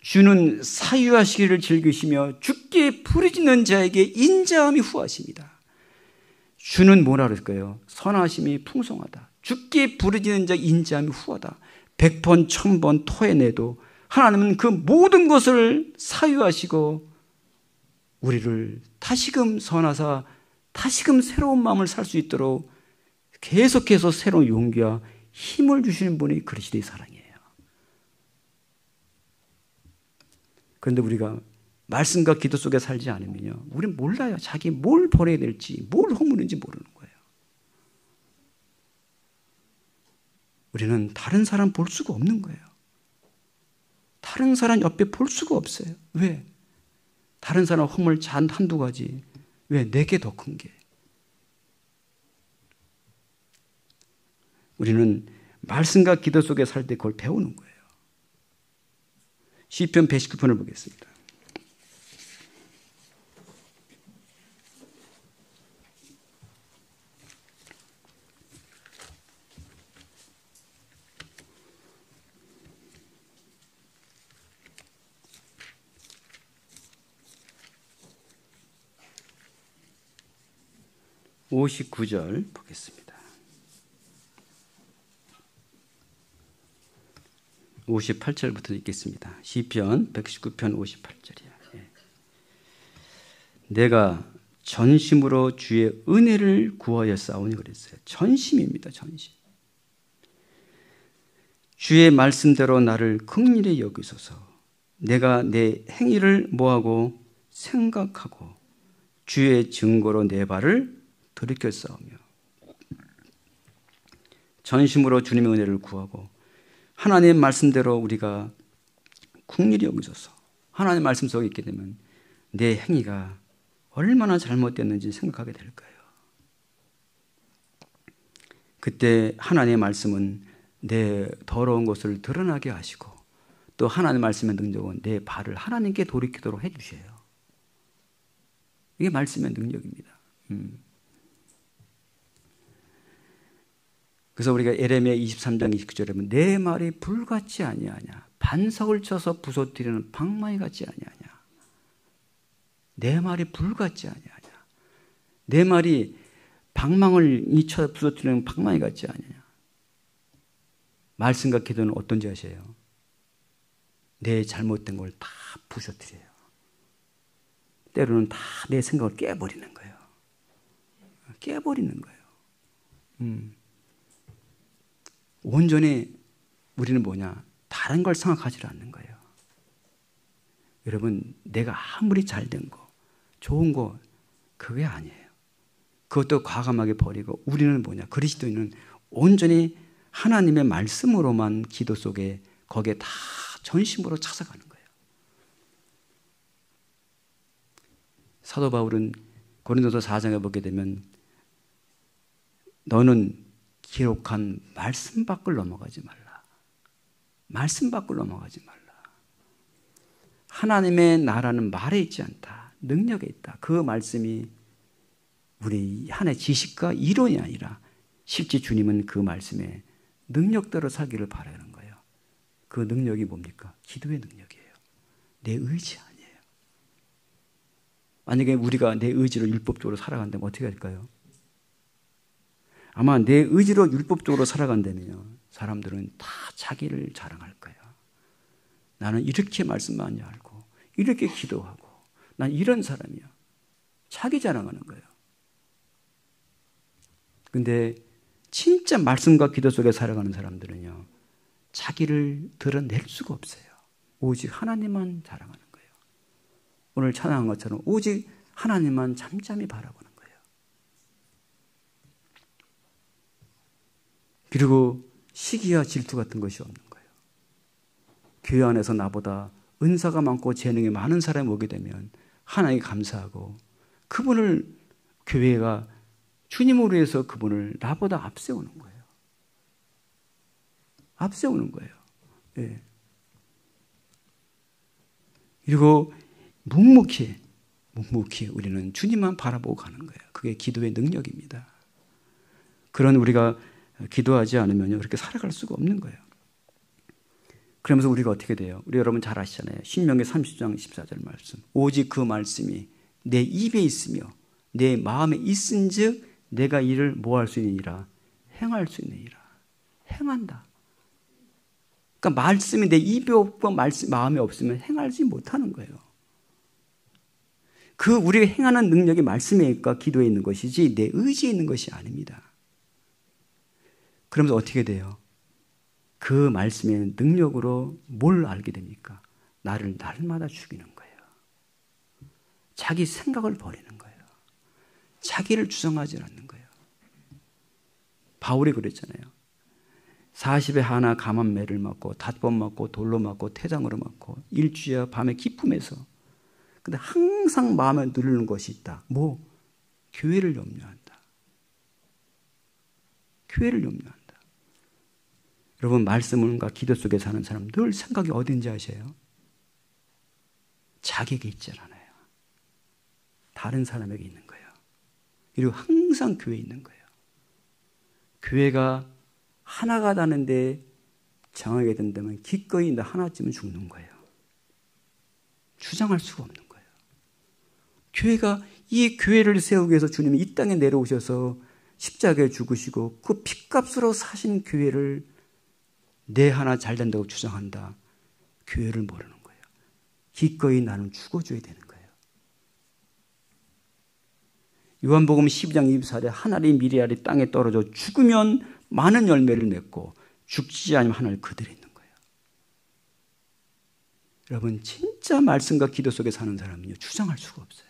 주는 사유하시기를 즐기시며 죽게 부르짖는 자에게 인자함이 후하십니다. 주는 뭐라 그랬을까요? 선하심이 풍성하다. 죽게 부르짖는 자 인자함이 후하다. 100번 1000번 토해내도 하나님은 그 모든 것을 사유하시고 우리를 다시금 선하사 다시금 새로운 마음을 살 수 있도록 계속해서 새로운 용기와 힘을 주시는 분이 그리스도의 사랑이에요. 그런데 우리가 말씀과 기도 속에 살지 않으면요, 우리는 몰라요. 자기 뭘 버려야 될지, 뭘 허무는지 모르는 거예요. 우리는 다른 사람 볼 수가 없는 거예요. 다른 사람 옆에 볼 수가 없어요. 왜? 다른 사람 허물 한두 가지. 왜? 내게 더 큰 게. 우리는 말씀과 기도 속에 살 때 그걸 배우는 거예요. 시편 119편을 보겠습니다. (59절) 보겠습니다. 58절부터 읽겠습니다. 시편 119편 58절이야. 내가 전심으로 주의 은혜를 구하여 싸우니 그랬어요. 전심입니다. 전심. 주의 말씀대로 나를 긍휼히 여기소서. 내가 내 행위를 뭐하고 생각하고 주의 증거로 내 발을 돌이켜 싸우며 전심으로 주님의 은혜를 구하고 하나님의 말씀대로 우리가 긍휼히 여기소서. 하나님의 말씀 속에 있게 되면 내 행위가 얼마나 잘못됐는지 생각하게 될 거예요. 그때 하나님의 말씀은 내 더러운 것을 드러나게 하시고 또 하나님의 말씀의 능력은 내 발을 하나님께 돌이키도록 해주셔요. 이게 말씀의 능력입니다. 그래서 우리가 예레미야 23장 29절에 보면 내 말이 불같이 아니하냐 반석을 쳐서 부서뜨리는 방망이 같지 아니하냐. 내 말이 불같지 아니하냐. 내 말이 방망을 쳐 부서뜨리는 방망이 같지 아니하냐. 말씀과 기도는 어떤지 아세요? 내 잘못된 걸 다 부서뜨려요. 때로는 다 내 생각을 깨버리는 거예요. 깨버리는 거예요. 온전히 우리는 뭐냐? 다른 걸 생각하지 않는 거예요. 여러분, 내가 아무리 잘된 거, 좋은 거, 그게 아니에요. 그것도 과감하게 버리고 우리는 뭐냐? 그리스도인은 온전히 하나님의 말씀으로만 기도 속에 거기에 다 전심으로 찾아가는 거예요. 사도 바울은 고린도서 4장에 보게 되면 너는 기록한 말씀 밖을 넘어가지 말라. 말씀 밖을 넘어가지 말라. 하나님의 나라는 말에 있지 않다. 능력에 있다. 그 말씀이 우리 하나의 지식과 이론이 아니라 실제 주님은 그 말씀에 능력대로 살기를 바라는 거예요. 그 능력이 뭡니까? 기도의 능력이에요. 내 의지 아니에요. 만약에 우리가 내 의지로 율법적으로 살아간다면 어떻게 할까요? 아마 내 의지로 율법적으로 살아간다면요, 사람들은 다 자기를 자랑할 거예요. 나는 이렇게 말씀 많이 알고 이렇게 기도하고 난 이런 사람이야. 자기 자랑하는 거예요. 근데 진짜 말씀과 기도 속에 살아가는 사람들은요, 자기를 드러낼 수가 없어요. 오직 하나님만 자랑하는 거예요. 오늘 찬양한 것처럼 오직 하나님만 잠잠히 바라보는 거예요. 그리고 시기와 질투 같은 것이 없는 거예요. 교회 안에서 나보다 은사가 많고 재능이 많은 사람이 오게 되면 하나님께 감사하고 그분을 교회가 주님으로 해서 그분을 나보다 앞세우는 거예요. 앞세우는 거예요. 예. 그리고 묵묵히 우리는 주님만 바라보고 가는 거예요. 그게 기도의 능력입니다. 그런 우리가 기도하지 않으면요, 그렇게 살아갈 수가 없는 거예요. 그러면서 우리가 어떻게 돼요? 우리 여러분 잘 아시잖아요. 신명기 30장 14절 말씀. 오직 그 말씀이 내 입에 있으며 내 마음에 있은즉 내가 이를 뭐 할 수 있느니라? 행할 수 있느니라. 행한다. 그러니까 말씀이 내 입에 없고 마음에 없으면 행하지 못하는 거예요. 그 우리가 행하는 능력이 말씀에 있고 기도에 있는 것이지 내 의지에 있는 것이 아닙니다. 그러면서 어떻게 돼요? 그 말씀의 능력으로 뭘 알게 됩니까? 나를 날마다 죽이는 거예요. 자기 생각을 버리는 거예요. 자기를 주장하지 않는 거예요. 바울이 그랬잖아요. 40에 하나 감한 매를 맞고 닷번 맞고 돌로 맞고 태장으로 맞고 일주야 밤에 기쁨에서. 근데 항상 마음에 누르는 것이 있다. 뭐? 교회를 염려한다. 교회를 염려한다. 여러분, 말씀과 기도 속에 사는 사람 늘 생각이 어딘지 아세요? 자기에게 있지 않아요. 다른 사람에게 있는 거예요. 그리고 항상 교회에 있는 거예요. 교회가 하나가 나는데 정하게 된다면 기꺼이 나 하나쯤은 죽는 거예요. 주장할 수가 없는 거예요. 교회가 이 교회를 세우기 위해서 주님이 이 땅에 내려오셔서 십자가에 죽으시고 그 핏값으로 사신 교회를 내 하나 잘 된다고 주장한다. 교회를 모르는 거예요. 기꺼이 나는 죽어줘야 되는 거예요. 요한복음 12장 24절에 하늘이 미리알이 땅에 떨어져 죽으면 많은 열매를 맺고 죽지 않으면 하늘 그대로 있는 거예요. 여러분, 진짜 말씀과 기도 속에 사는 사람은요, 주장할 수가 없어요.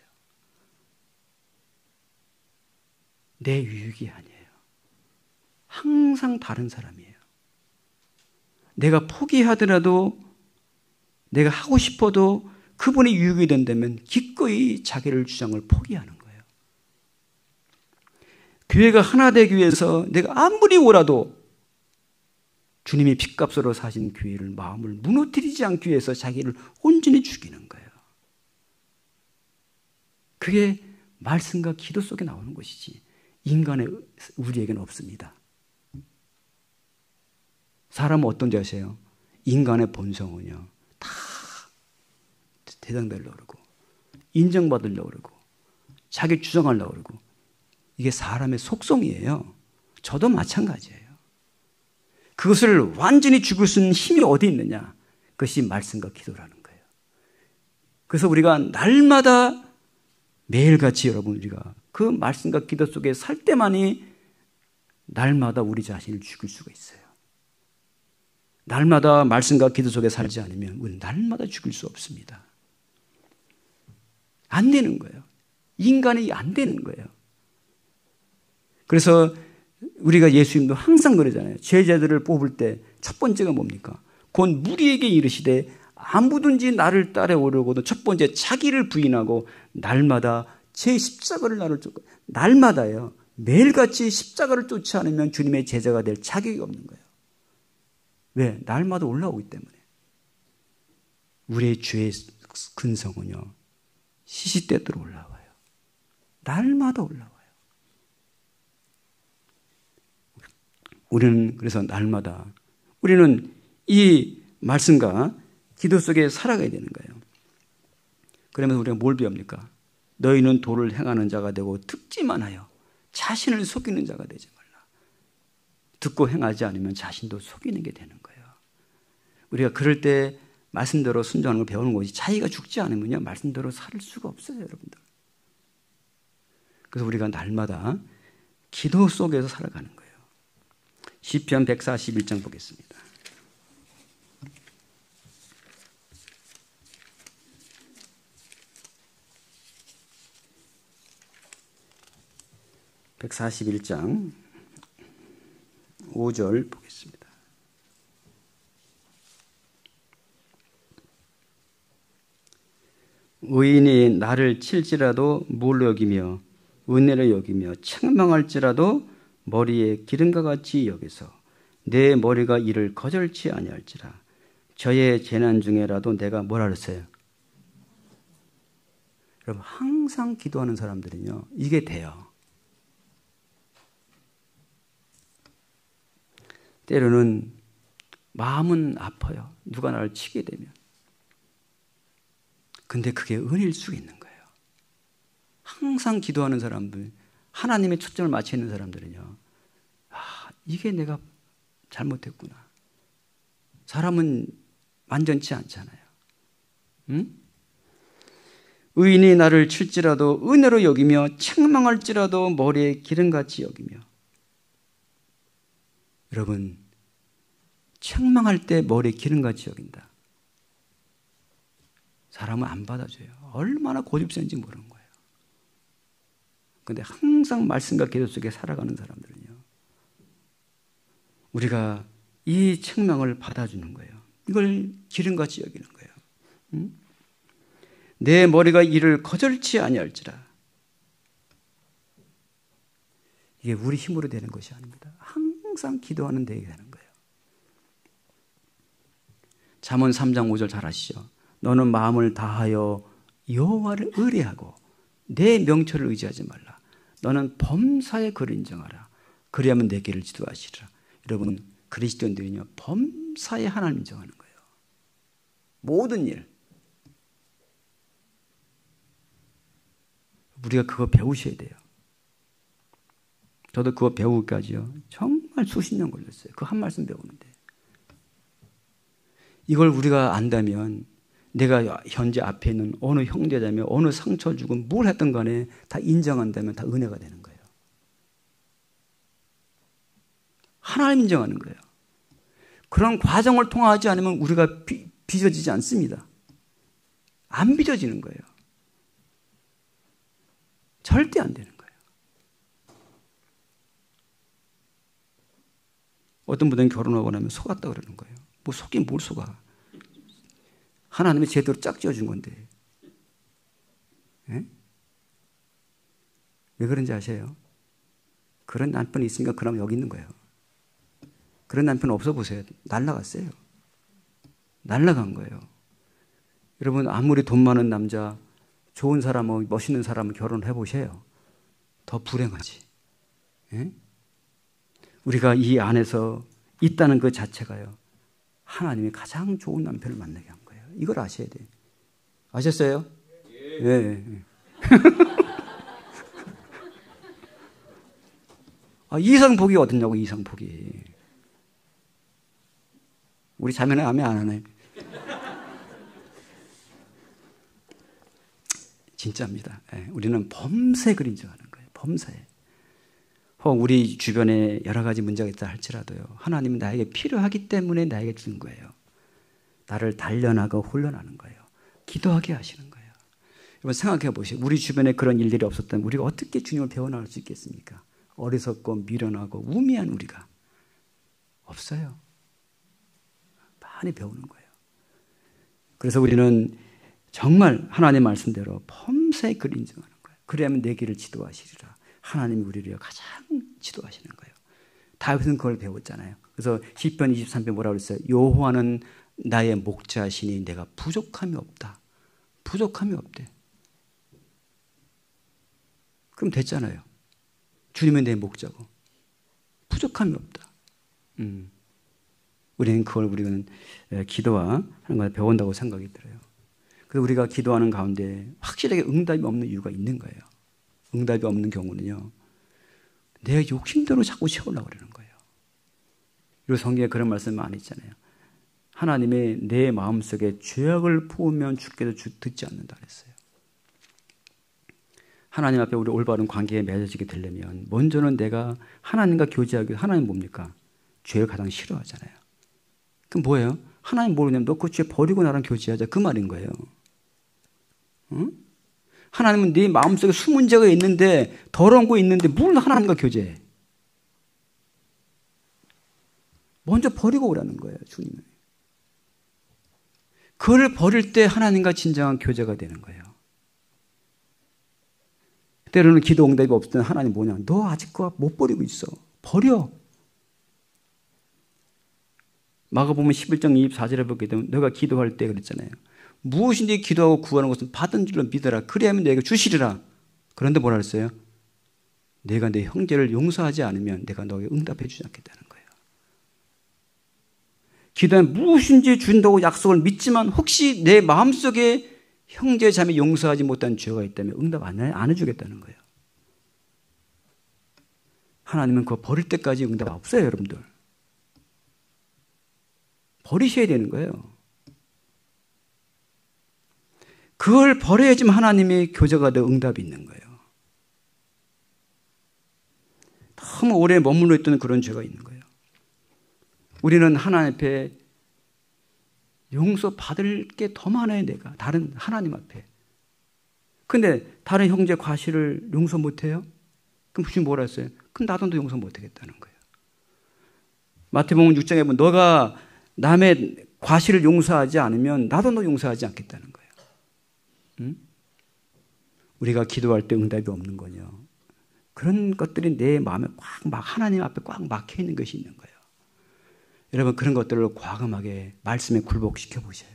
내 유익이 아니에요. 항상 다른 사람이에요. 내가 포기하더라도 내가 하고 싶어도 그분이 유익이 된다면 기꺼이 자기를 주장을 포기하는 거예요. 교회가 하나 되기 위해서 내가 아무리 오라도 주님이 핏값으로 사신 교회를 마음을 무너뜨리지 않기 위해서 자기를 온전히 죽이는 거예요. 그게 말씀과 기도 속에 나오는 것이지 인간의 우리에게는 없습니다. 사람은 어떤지 아세요? 인간의 본성은요, 다 대장되려고 그러고 인정받으려고 그러고 자기 주장하려고 그러고, 이게 사람의 속성이에요. 저도 마찬가지예요. 그것을 완전히 죽일 수 있는 힘이 어디 있느냐? 그것이 말씀과 기도라는 거예요. 그래서 우리가 날마다 매일같이 여러분 우리가 그 말씀과 기도 속에 살 때만이 날마다 우리 자신을 죽일 수가 있어요. 날마다 말씀과 기도 속에 살지 않으면 우리는 날마다 죽일 수 없습니다. 안 되는 거예요. 인간이 안 되는 거예요. 그래서 우리가 예수님도 항상 그러잖아요. 제자들을 뽑을 때 첫 번째가 뭡니까? 곧 무리에게 이르시되 아무든지 나를 따라오려고도 첫 번째 자기를 부인하고 날마다 제 십자가를 나를 쫓고, 날마다요. 매일같이 십자가를 쫓지 않으면 주님의 제자가 될 자격이 없는 거예요. 왜? 날마다 올라오기 때문에. 우리의 죄의 근성은요, 시시때때로 올라와요. 날마다 올라와요. 우리는 그래서 날마다 우리는 이 말씀과 기도 속에 살아가야 되는 거예요. 그러면 우리가 뭘 배웁니까? 너희는 도를 행하는 자가 되고 듣기만 하여 자신을 속이는 자가 되지 말라. 듣고 행하지 않으면 자신도 속이는 게 되는 거예요. 우리가 그럴 때 말씀대로 순종하는 걸 배우는 거지, 자기가 죽지 않으면요 말씀대로 살 수가 없어요, 여러분들. 그래서 우리가 날마다 기도 속에서 살아가는 거예요. 시편 141장 보겠습니다. (141장) 5절 보겠습니다. 의인이 나를 칠지라도 뭘 여기며 은혜를 여기며 책망할지라도 머리에 기름과 같이 여기서 내 머리가 이를 거절치 아니할지라. 저의 재난 중에라도 내가 뭐라 그랬어요? 여러분, 항상 기도하는 사람들은요 이게 돼요. 때로는 마음은 아파요. 누가 나를 치게 되면. 근데 그게 은혜일 수 있는 거예요. 항상 기도하는 사람들, 하나님의 초점을 맞춰 있는 사람들은요, 아, 이게 내가 잘못했구나. 사람은 완전치 않잖아요. 응? 의인이 나를 칠지라도 은혜로 여기며 책망할지라도 머리에 기름같이 여기며. 여러분, 책망할 때 머리에 기름같이 여긴다. 사람은 안 받아줘요. 얼마나 고집센지 모르는 거예요. 그런데 항상 말씀과 기도 속에 살아가는 사람들은요, 우리가 이 책망을 받아주는 거예요. 이걸 기름같이 여기는 거예요. 응? 내 머리가 이를 거절치 아니할지라. 이게 우리 힘으로 되는 것이 아닙니다. 항상 기도하는 데에 되는 거예요. 잠언 3장 5절 잘 아시죠? 너는 마음을 다하여 여호와를 의뢰하고 내 명철을 의지하지 말라. 너는 범사의 그를 인정하라. 그리하면 내 길을 지도하시리라. 여러분, 그리스도인들은요 범사의 하나님 인정하는 거예요. 모든 일. 우리가 그거 배우셔야 돼요. 저도 그거 배우기까지요 정말 수십 년 걸렸어요. 그 한 말씀 배우는데. 이걸 우리가 안다면 내가 현재 앞에 있는 어느 형제자매, 어느 상처 주고 뭘 했던 간에 다 인정한다면 다 은혜가 되는 거예요. 하나님 인정하는 거예요. 그런 과정을 통하지 않으면 우리가 빚어지지 않습니다. 안 빚어지는 거예요. 절대 안 되는 거예요. 어떤 분들은 결혼하고 나면 속았다 그러는 거예요. 뭐 속긴 뭘 속아. 하나님이 제대로 짝지어 준 건데 예? 왜 그런지 아세요? 그런 남편이 있으니까 그럼 여기 있는 거예요. 그런 남편 없어 보세요. 날라갔어요. 날라간 거예요. 여러분 아무리 돈 많은 남자, 좋은 사람, 멋있는 사람을 결혼해 보세요. 더 불행하지. 예? 우리가 이 안에서 있다는 그 자체가요. 하나님이 가장 좋은 남편을 만나게 한 거예요. 이걸 아셔야 돼요. 아셨어요? 예. 예. 이상복이 어딨냐고, 이상복이. 우리 자매는 아멘 안 하네. 진짜입니다. 예. 우리는 범사에 그린 줄 아는 거예요. 범사에. 혹 우리 주변에 여러 가지 문제가 있다 할지라도요. 하나님은 나에게 필요하기 때문에 나에게 주는 거예요. 나를 단련하고 훈련하는 거예요. 기도하게 하시는 거예요. 여러분 생각해 보세요. 우리 주변에 그런 일들이 없었다면 우리가 어떻게 주님을 배워나갈 수 있겠습니까? 어리석고 미련하고 우미한 우리가 없어요. 많이 배우는 거예요. 그래서 우리는 정말 하나님의 말씀대로 범사에 그를 인정하는 거예요. 그래야만 내 길을 지도하시리라. 하나님이 우리를 가장 지도하시는 거예요. 다윗은 그걸 배웠잖아요. 그래서 시편 23편 뭐라고 그랬어요? 여호와는 나의 목자시니 내가 부족함이 없다. 부족함이 없대. 그럼 됐잖아요. 주님은 내 목자고 부족함이 없다. 우리는 그걸 우리는 기도와 하는 걸 배운다고 생각이 들어요. 그래서 우리가 기도하는 가운데 확실하게 응답이 없는 이유가 있는 거예요. 응답이 없는 경우는요. 내 욕심대로 자꾸 채우려고 그러는 거예요. 그리고 성경에 그런 말씀 많이 있잖아요. 하나님의 내 마음속에 죄악을 부으면 주께도 듣지 않는다 그랬어요. 하나님 앞에 우리 올바른 관계에 맺어지게 되려면 먼저는 내가 하나님과 교제하기 위해 하나님 뭡니까? 죄를 가장 싫어하잖아요. 그럼 뭐예요? 하나님 모르냐면 너 그 죄 버리고 나랑 교제하자 그 말인 거예요. 응? 하나님은 네 마음속에 숨은 죄가 있는데 더러운 거 있는데 뭘 하나님과 교제해? 먼저 버리고 오라는 거예요. 주님은. 그걸 버릴 때 하나님과 진정한 교제가 되는 거예요. 때로는 기도 응답이 없을 때는 하나님 뭐냐? 너 아직 그거 못 버리고 있어. 버려. 마가복음 11장 24절에 보게 되면 너가 기도할 때 그랬잖아요. 무엇인지 기도하고 구하는 것은 받은 줄로 믿어라. 그래야만 내가 주시리라. 그런데 뭐라 그랬어요? 내가 내 형제를 용서하지 않으면 내가 너에게 응답해 주지 않겠다는 거예요. 기도하면 무엇인지 준다고 약속을 믿지만 혹시 내 마음속에 형제 자매 용서하지 못한 죄가 있다면 응답 안 해주겠다는 거예요. 하나님은 그거 버릴 때까지 응답 없어요, 여러분들. 버리셔야 되는 거예요. 그걸 버려야지만 하나님의 교제가 되어 응답이 있는 거예요. 너무 오래 머물러 있던 그런 죄가 있는 거예요. 우리는 하나님 앞에 용서받을 게 더 많아요, 내가. 다른 하나님 앞에. 근데 다른 형제 과실을 용서 못해요? 그럼 주님 뭐라 했어요? 그럼 나도 너 용서 못하겠다는 거예요. 마태복음 6장에 보면 너가 남의 과실을 용서하지 않으면 나도 너 용서하지 않겠다는 거예요. 응? 우리가 기도할 때 응답이 없는 거요. 그런 것들이 내 마음에 꽉 막 하나님 앞에 꽉 막혀 있는 것이 있는 거예요. 여러분 그런 것들을 과감하게 말씀에 굴복시켜 보셔요.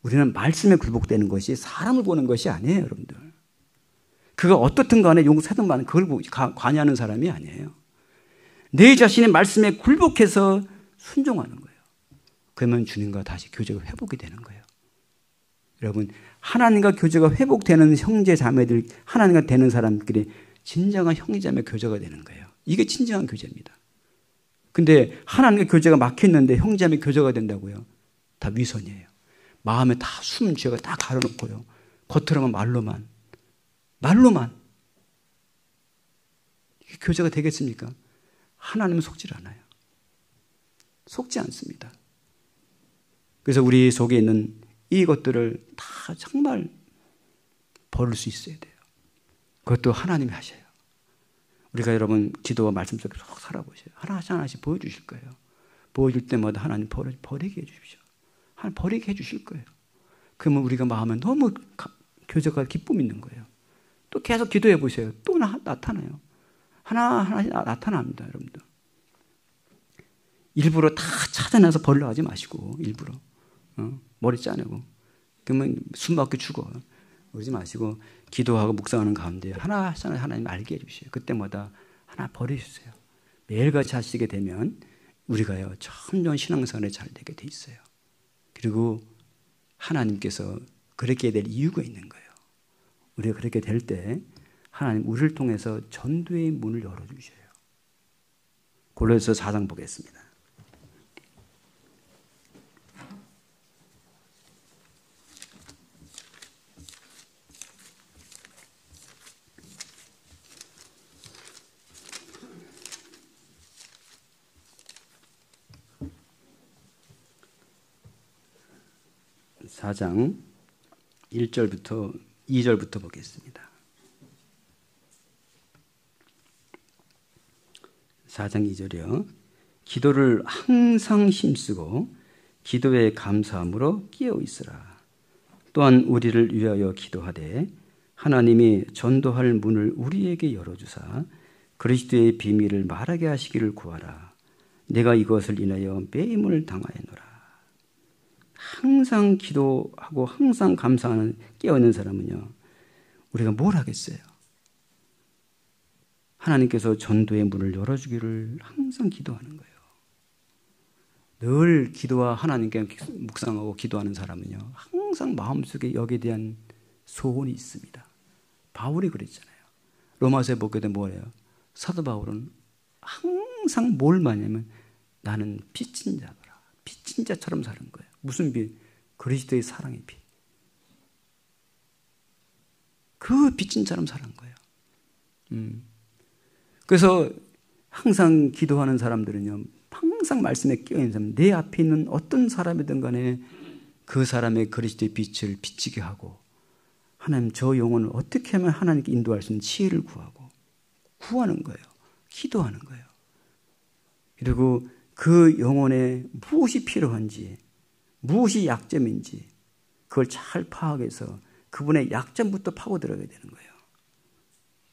우리는 말씀에 굴복되는 것이 사람을 보는 것이 아니에요, 여러분들. 그가 어떻든 간에 용서하든 간에 그걸 관여하는 사람이 아니에요. 내 자신의 말씀에 굴복해서 순종하는 거예요. 그러면 주님과 다시 교제가 회복이 되는 거예요. 여러분 하나님과 교제가 회복되는 형제 자매들, 하나님과 되는 사람끼리 진정한 형제 자매 교제가 되는 거예요. 이게 진정한 교제입니다. 근데 하나님과 교제가 막혀있는데 형제 자매 교제가 된다고요? 다 위선이에요. 마음에 다 숨은 죄가 다 가려놓고요. 겉으로만 말로만 이게 교제가 되겠습니까? 하나님은 속질 않아요. 속지 않습니다. 그래서 우리 속에 있는 이것들을 다 정말 버릴 수 있어야 돼요. 그것도 하나님이 하셔요. 우리가 여러분 기도와 말씀 속에 쏙 살아보세요. 하나씩 보여주실 거예요. 보여줄 때마다 하나님 버리게 해주십시오. 하나님 버리게 해주실 거예요. 그러면 우리가 마음에 너무 교제가 기쁨이 있는 거예요. 또 계속 기도해 보세요. 또 나타나요. 하나하나 나타납니다, 여러분들. 일부러 다 찾아내서 벌려 하지 마시고, 일부러. 머리 짜내고. 그러면 숨 막혀 죽어. 그러지 마시고, 기도하고 묵상하는 가운데 하나하나 하나님 알게 해주세요. 그때마다 하나 버려주세요. 매일같이 하시게 되면 우리가요, 점점 신앙생활에 잘 되게 돼 있어요. 그리고 하나님께서 그렇게 될 이유가 있는 거예요. 우리가 그렇게 될 때 하나님 우리를 통해서 전도의 문을 열어주셔요. 골로새서 4장 보겠습니다. 사장 1절부터 2절부터 보겠습니다. 4장 2절이요. 기도를 항상 힘쓰고 기도에 감사함으로 끼어 있으라. 또한 우리를 위하여 기도하되 하나님이 전도할 문을 우리에게 열어주사 그리스도의 비밀을 말하게 하시기를 구하라. 내가 이것을 인하여 매임을 당하였노라. 항상 기도하고 항상 감사하는 깨어있는 사람은요, 우리가 뭘 하겠어요? 하나님께서 전도의 문을 열어주기를 항상 기도하는 거예요. 늘 기도와 하나님께 묵상하고 기도하는 사람은요, 항상 마음속에 여기에 대한 소원이 있습니다. 바울이 그랬잖아요. 로마서에 보게 되면 뭐예요? 사도 바울은 항상 뭘 말하냐면 나는 빚진 자더라. 빚진 자처럼 사는 거예요. 무슨 빚? 그리스도의 사랑의 빚. 그 빚진 자처럼 사는 거예요. 그래서 항상 기도하는 사람들은요, 항상 말씀에 끼어있는 사람, 내 앞에 있는 어떤 사람이든 간에 그 사람의 그리스도의 빛을 비치게 하고, 하나님 저 영혼을 어떻게 하면 하나님께 인도할 수 있는 지혜를 구하는 거예요. 기도하는 거예요. 그리고 그 영혼에 무엇이 필요한지, 무엇이 약점인지 그걸 잘 파악해서 그분의 약점부터 파고들어야 되는 거예요.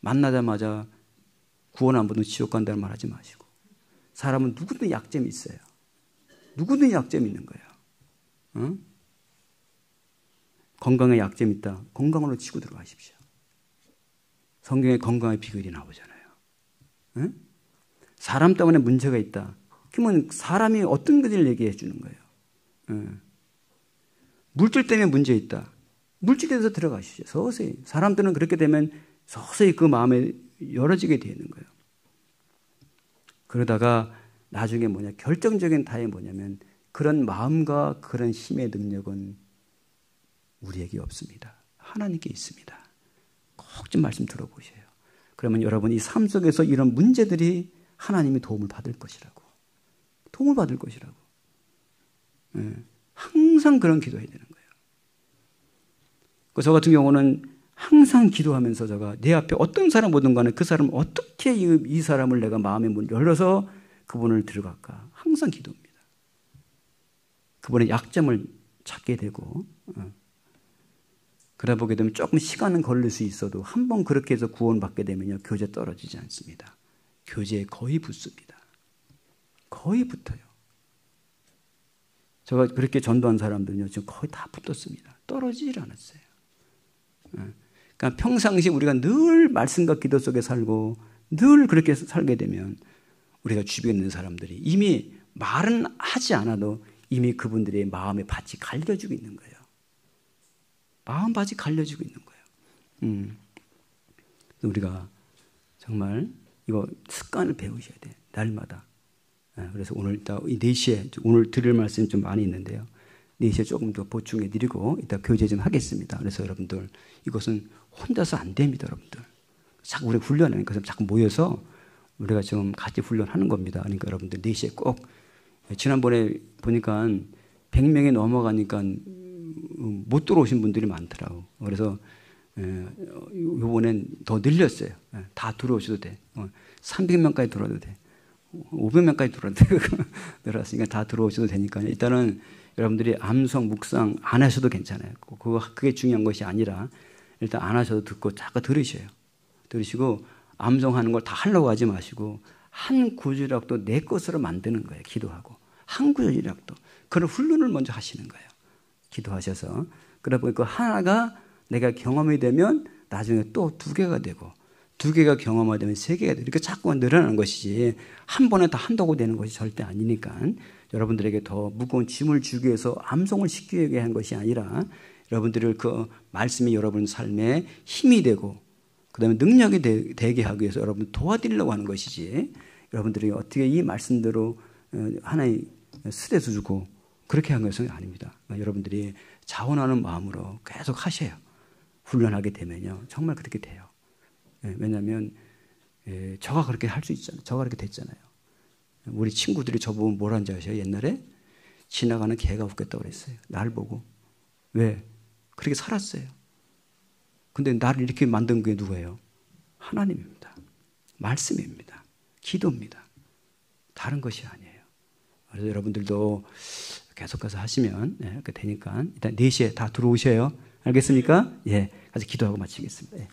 만나자마자 구원 안 받으면 지옥 간다는 말 하지 마시고, 사람은 누구든 약점이 있어요. 누구든 약점이 있는 거예요. 어? 건강에 약점이 있다. 건강으로 치고 들어가십시오. 성경에 건강의 비결이 나오잖아요. 어? 사람 때문에 문제가 있다. 그러면 사람이 어떤 것을 얘기해 주는 거예요. 물질 때문에 문제 있다. 물질에 대해서 들어가시죠. 서서히. 사람들은 그렇게 되면 서서히 그 마음에 열어지게 되는 거예요. 그러다가 나중에 결정적인 타임이 뭐냐면 그런 마음과 그런 힘의 능력은 우리에게 없습니다. 하나님께 있습니다. 꼭 좀 말씀 들어보세요. 그러면 여러분 이 삶 속에서 이런 문제들이 하나님의 도움을 받을 것이라고. 도움을 받을 것이라고. 항상 그런 기도해야 되는 거예요. 저 같은 경우는 항상 기도하면서 제가 내 앞에 어떤 사람 오든 간에 그 사람을 어떻게 이 사람을 내가 마음의 문을 열어서 그분을 들어갈까 항상 기도합니다. 그분의 약점을 찾게 되고 그러다 보게 되면 조금 시간은 걸릴 수 있어도 한번 그렇게 해서 구원받게 되면요 교제 떨어지지 않습니다. 교제에 거의 붙습니다. 거의 붙어요. 제가 그렇게 전도한 사람들은요 지금 거의 다 붙었습니다. 떨어지질 않았어요. 그러니까 평상시 우리가 늘 말씀과 기도 속에 살고 늘 그렇게 살게 되면 우리가 주변에 있는 사람들이 이미 말은 하지 않아도 이미 그분들의 마음의 밭이 갈려지고 있는 거예요. 마음밭이 갈려지고 있는 거예요. 우리가 정말 이거 습관을 배우셔야 돼요. 날마다. 그래서 오늘 이따 4시에 오늘 드릴 말씀이 좀 많이 있는데요. 4시에 조금 더 보충해 드리고 이따 교제 좀 하겠습니다. 그래서 여러분들 이것은 혼자서 안 됩니다. 여러분들. 자꾸 우리 훈련하는 것은 자꾸 모여서 우리가 지금 같이 훈련하는 겁니다. 그러니까 여러분들 4시에 꼭 지난번에 보니까 100명이 넘어가니까 못 들어오신 분들이 많더라고. 그래서 이번엔 더 늘렸어요. 다 들어오셔도 돼. 300명까지 들어와도 돼. 500명까지 들어와도 돼. 늘었으니까 다 들어오셔도 되니까 일단은 여러분들이 암송, 묵상 안 하셔도 괜찮아요. 그게 중요한 것이 아니라 일단 안 하셔도 듣고 자꾸 들으셔요. 들으시고 암송하는 걸 다 하려고 하지 마시고 한 구절이라도 내 것으로 만드는 거예요. 기도하고 한 구절이라도 그런 훈련을 먼저 하시는 거예요. 기도하셔서 그러다 보니 그 하나가 내가 경험이 되면 나중에 또 2개가 되고 2개가 경험이 되면 3개가 되고 이렇게 자꾸만 늘어나는 것이지 한 번에 다 한다고 되는 것이 절대 아니니까 여러분들에게 더 무거운 짐을 주기 위해서 암송을 시키게 한 것이 아니라 여러분들을 그 말씀이 여러분 삶에 힘이 되고 그 다음에 능력이 되게 하기 위해서 여러분 도와드리려고 하는 것이지 여러분들이 어떻게 이 말씀대로 하나의 수대도 주고 그렇게 한 것은 아닙니다. 그러니까 여러분들이 자원하는 마음으로 계속 하셔요. 훈련하게 되면요. 정말 그렇게 돼요. 왜냐하면 저가 그렇게 할 수 있잖아요. 저가 그렇게 됐잖아요. 우리 친구들이 저보고 뭐라는지 아세요? 옛날에 지나가는 개가 웃겠다고 그랬어요. 날 보고. 왜? 그렇게 살았어요. 근데 나를 이렇게 만든 게 누구예요? 하나님입니다. 말씀입니다. 기도입니다. 다른 것이 아니에요. 그래서 여러분들도 계속해서 하시면 그렇게 되니까 일단 4시에 다 들어오셔요. 알겠습니까? 예, 가서 기도하고 마치겠습니다. 예.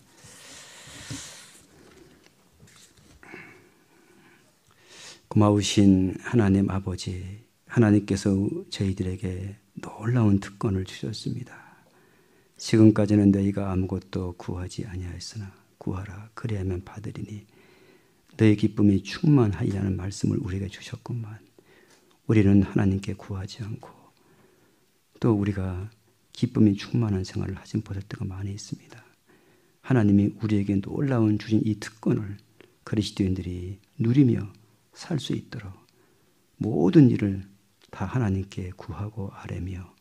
고마우신 하나님 아버지, 하나님께서 저희들에게 놀라운 특권을 주셨습니다. 지금까지는 너희가 아무것도 구하지 아니하였으나 구하라 그리하면 받으리니 너희 기쁨이 충만하리라는 말씀을 우리에게 주셨구만. 우리는 하나님께 구하지 않고 또 우리가 기쁨이 충만한 생활을 하지 못할 때가 많이 있습니다. 하나님이 우리에게 놀라운 주신 이 특권을 그리스도인들이 누리며 살 수 있도록 모든 일을 다 하나님께 구하고 아뢰며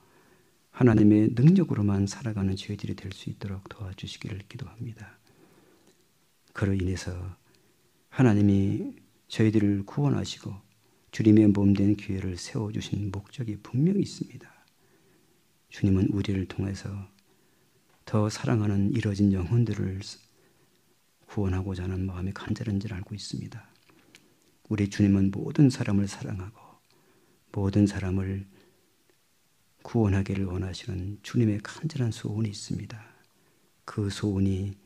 하나님의 능력으로만 살아가는 저희들이 될 수 있도록 도와주시기를 기도합니다. 그로 인해서 하나님이 저희들을 구원하시고 주님의 몸된 교회를 세워주신 목적이 분명히 있습니다. 주님은 우리를 통해서 더 사랑하는 이뤄진 영혼들을 구원하고자 하는 마음이 간절한 줄 알고 있습니다. 우리 주님은 모든 사람을 사랑하고 모든 사람을 구원하기를 원하시는 주님의 간절한 소원이 있습니다. 그 소원이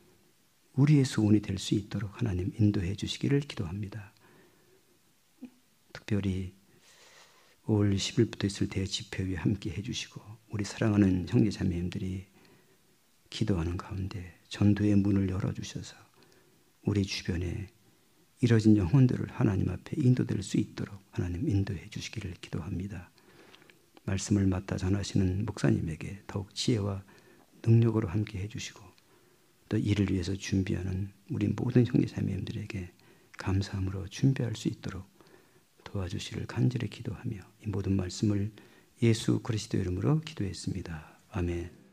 우리의 소원이 될 수 있도록 하나님 인도해 주시기를 기도합니다. 특별히 5월 10일부터 있을 대집회에 함께 해주시고 우리 사랑하는 형제자매님들이 기도하는 가운데 전도의 문을 열어주셔서 우리 주변에 이뤄진 영혼들을 하나님 앞에 인도될 수 있도록 하나님 인도해 주시기를 기도합니다. 말씀을 맡아 전하시는 목사님에게 더욱 지혜와 능력으로 함께 해주시고 또 이를 위해서 준비하는 우리 모든 형제자매님들에게 감사함으로 준비할 수 있도록 도와주시를 간절히 기도하며 이 모든 말씀을 예수 그리스도 이름으로 기도했습니다. 아멘.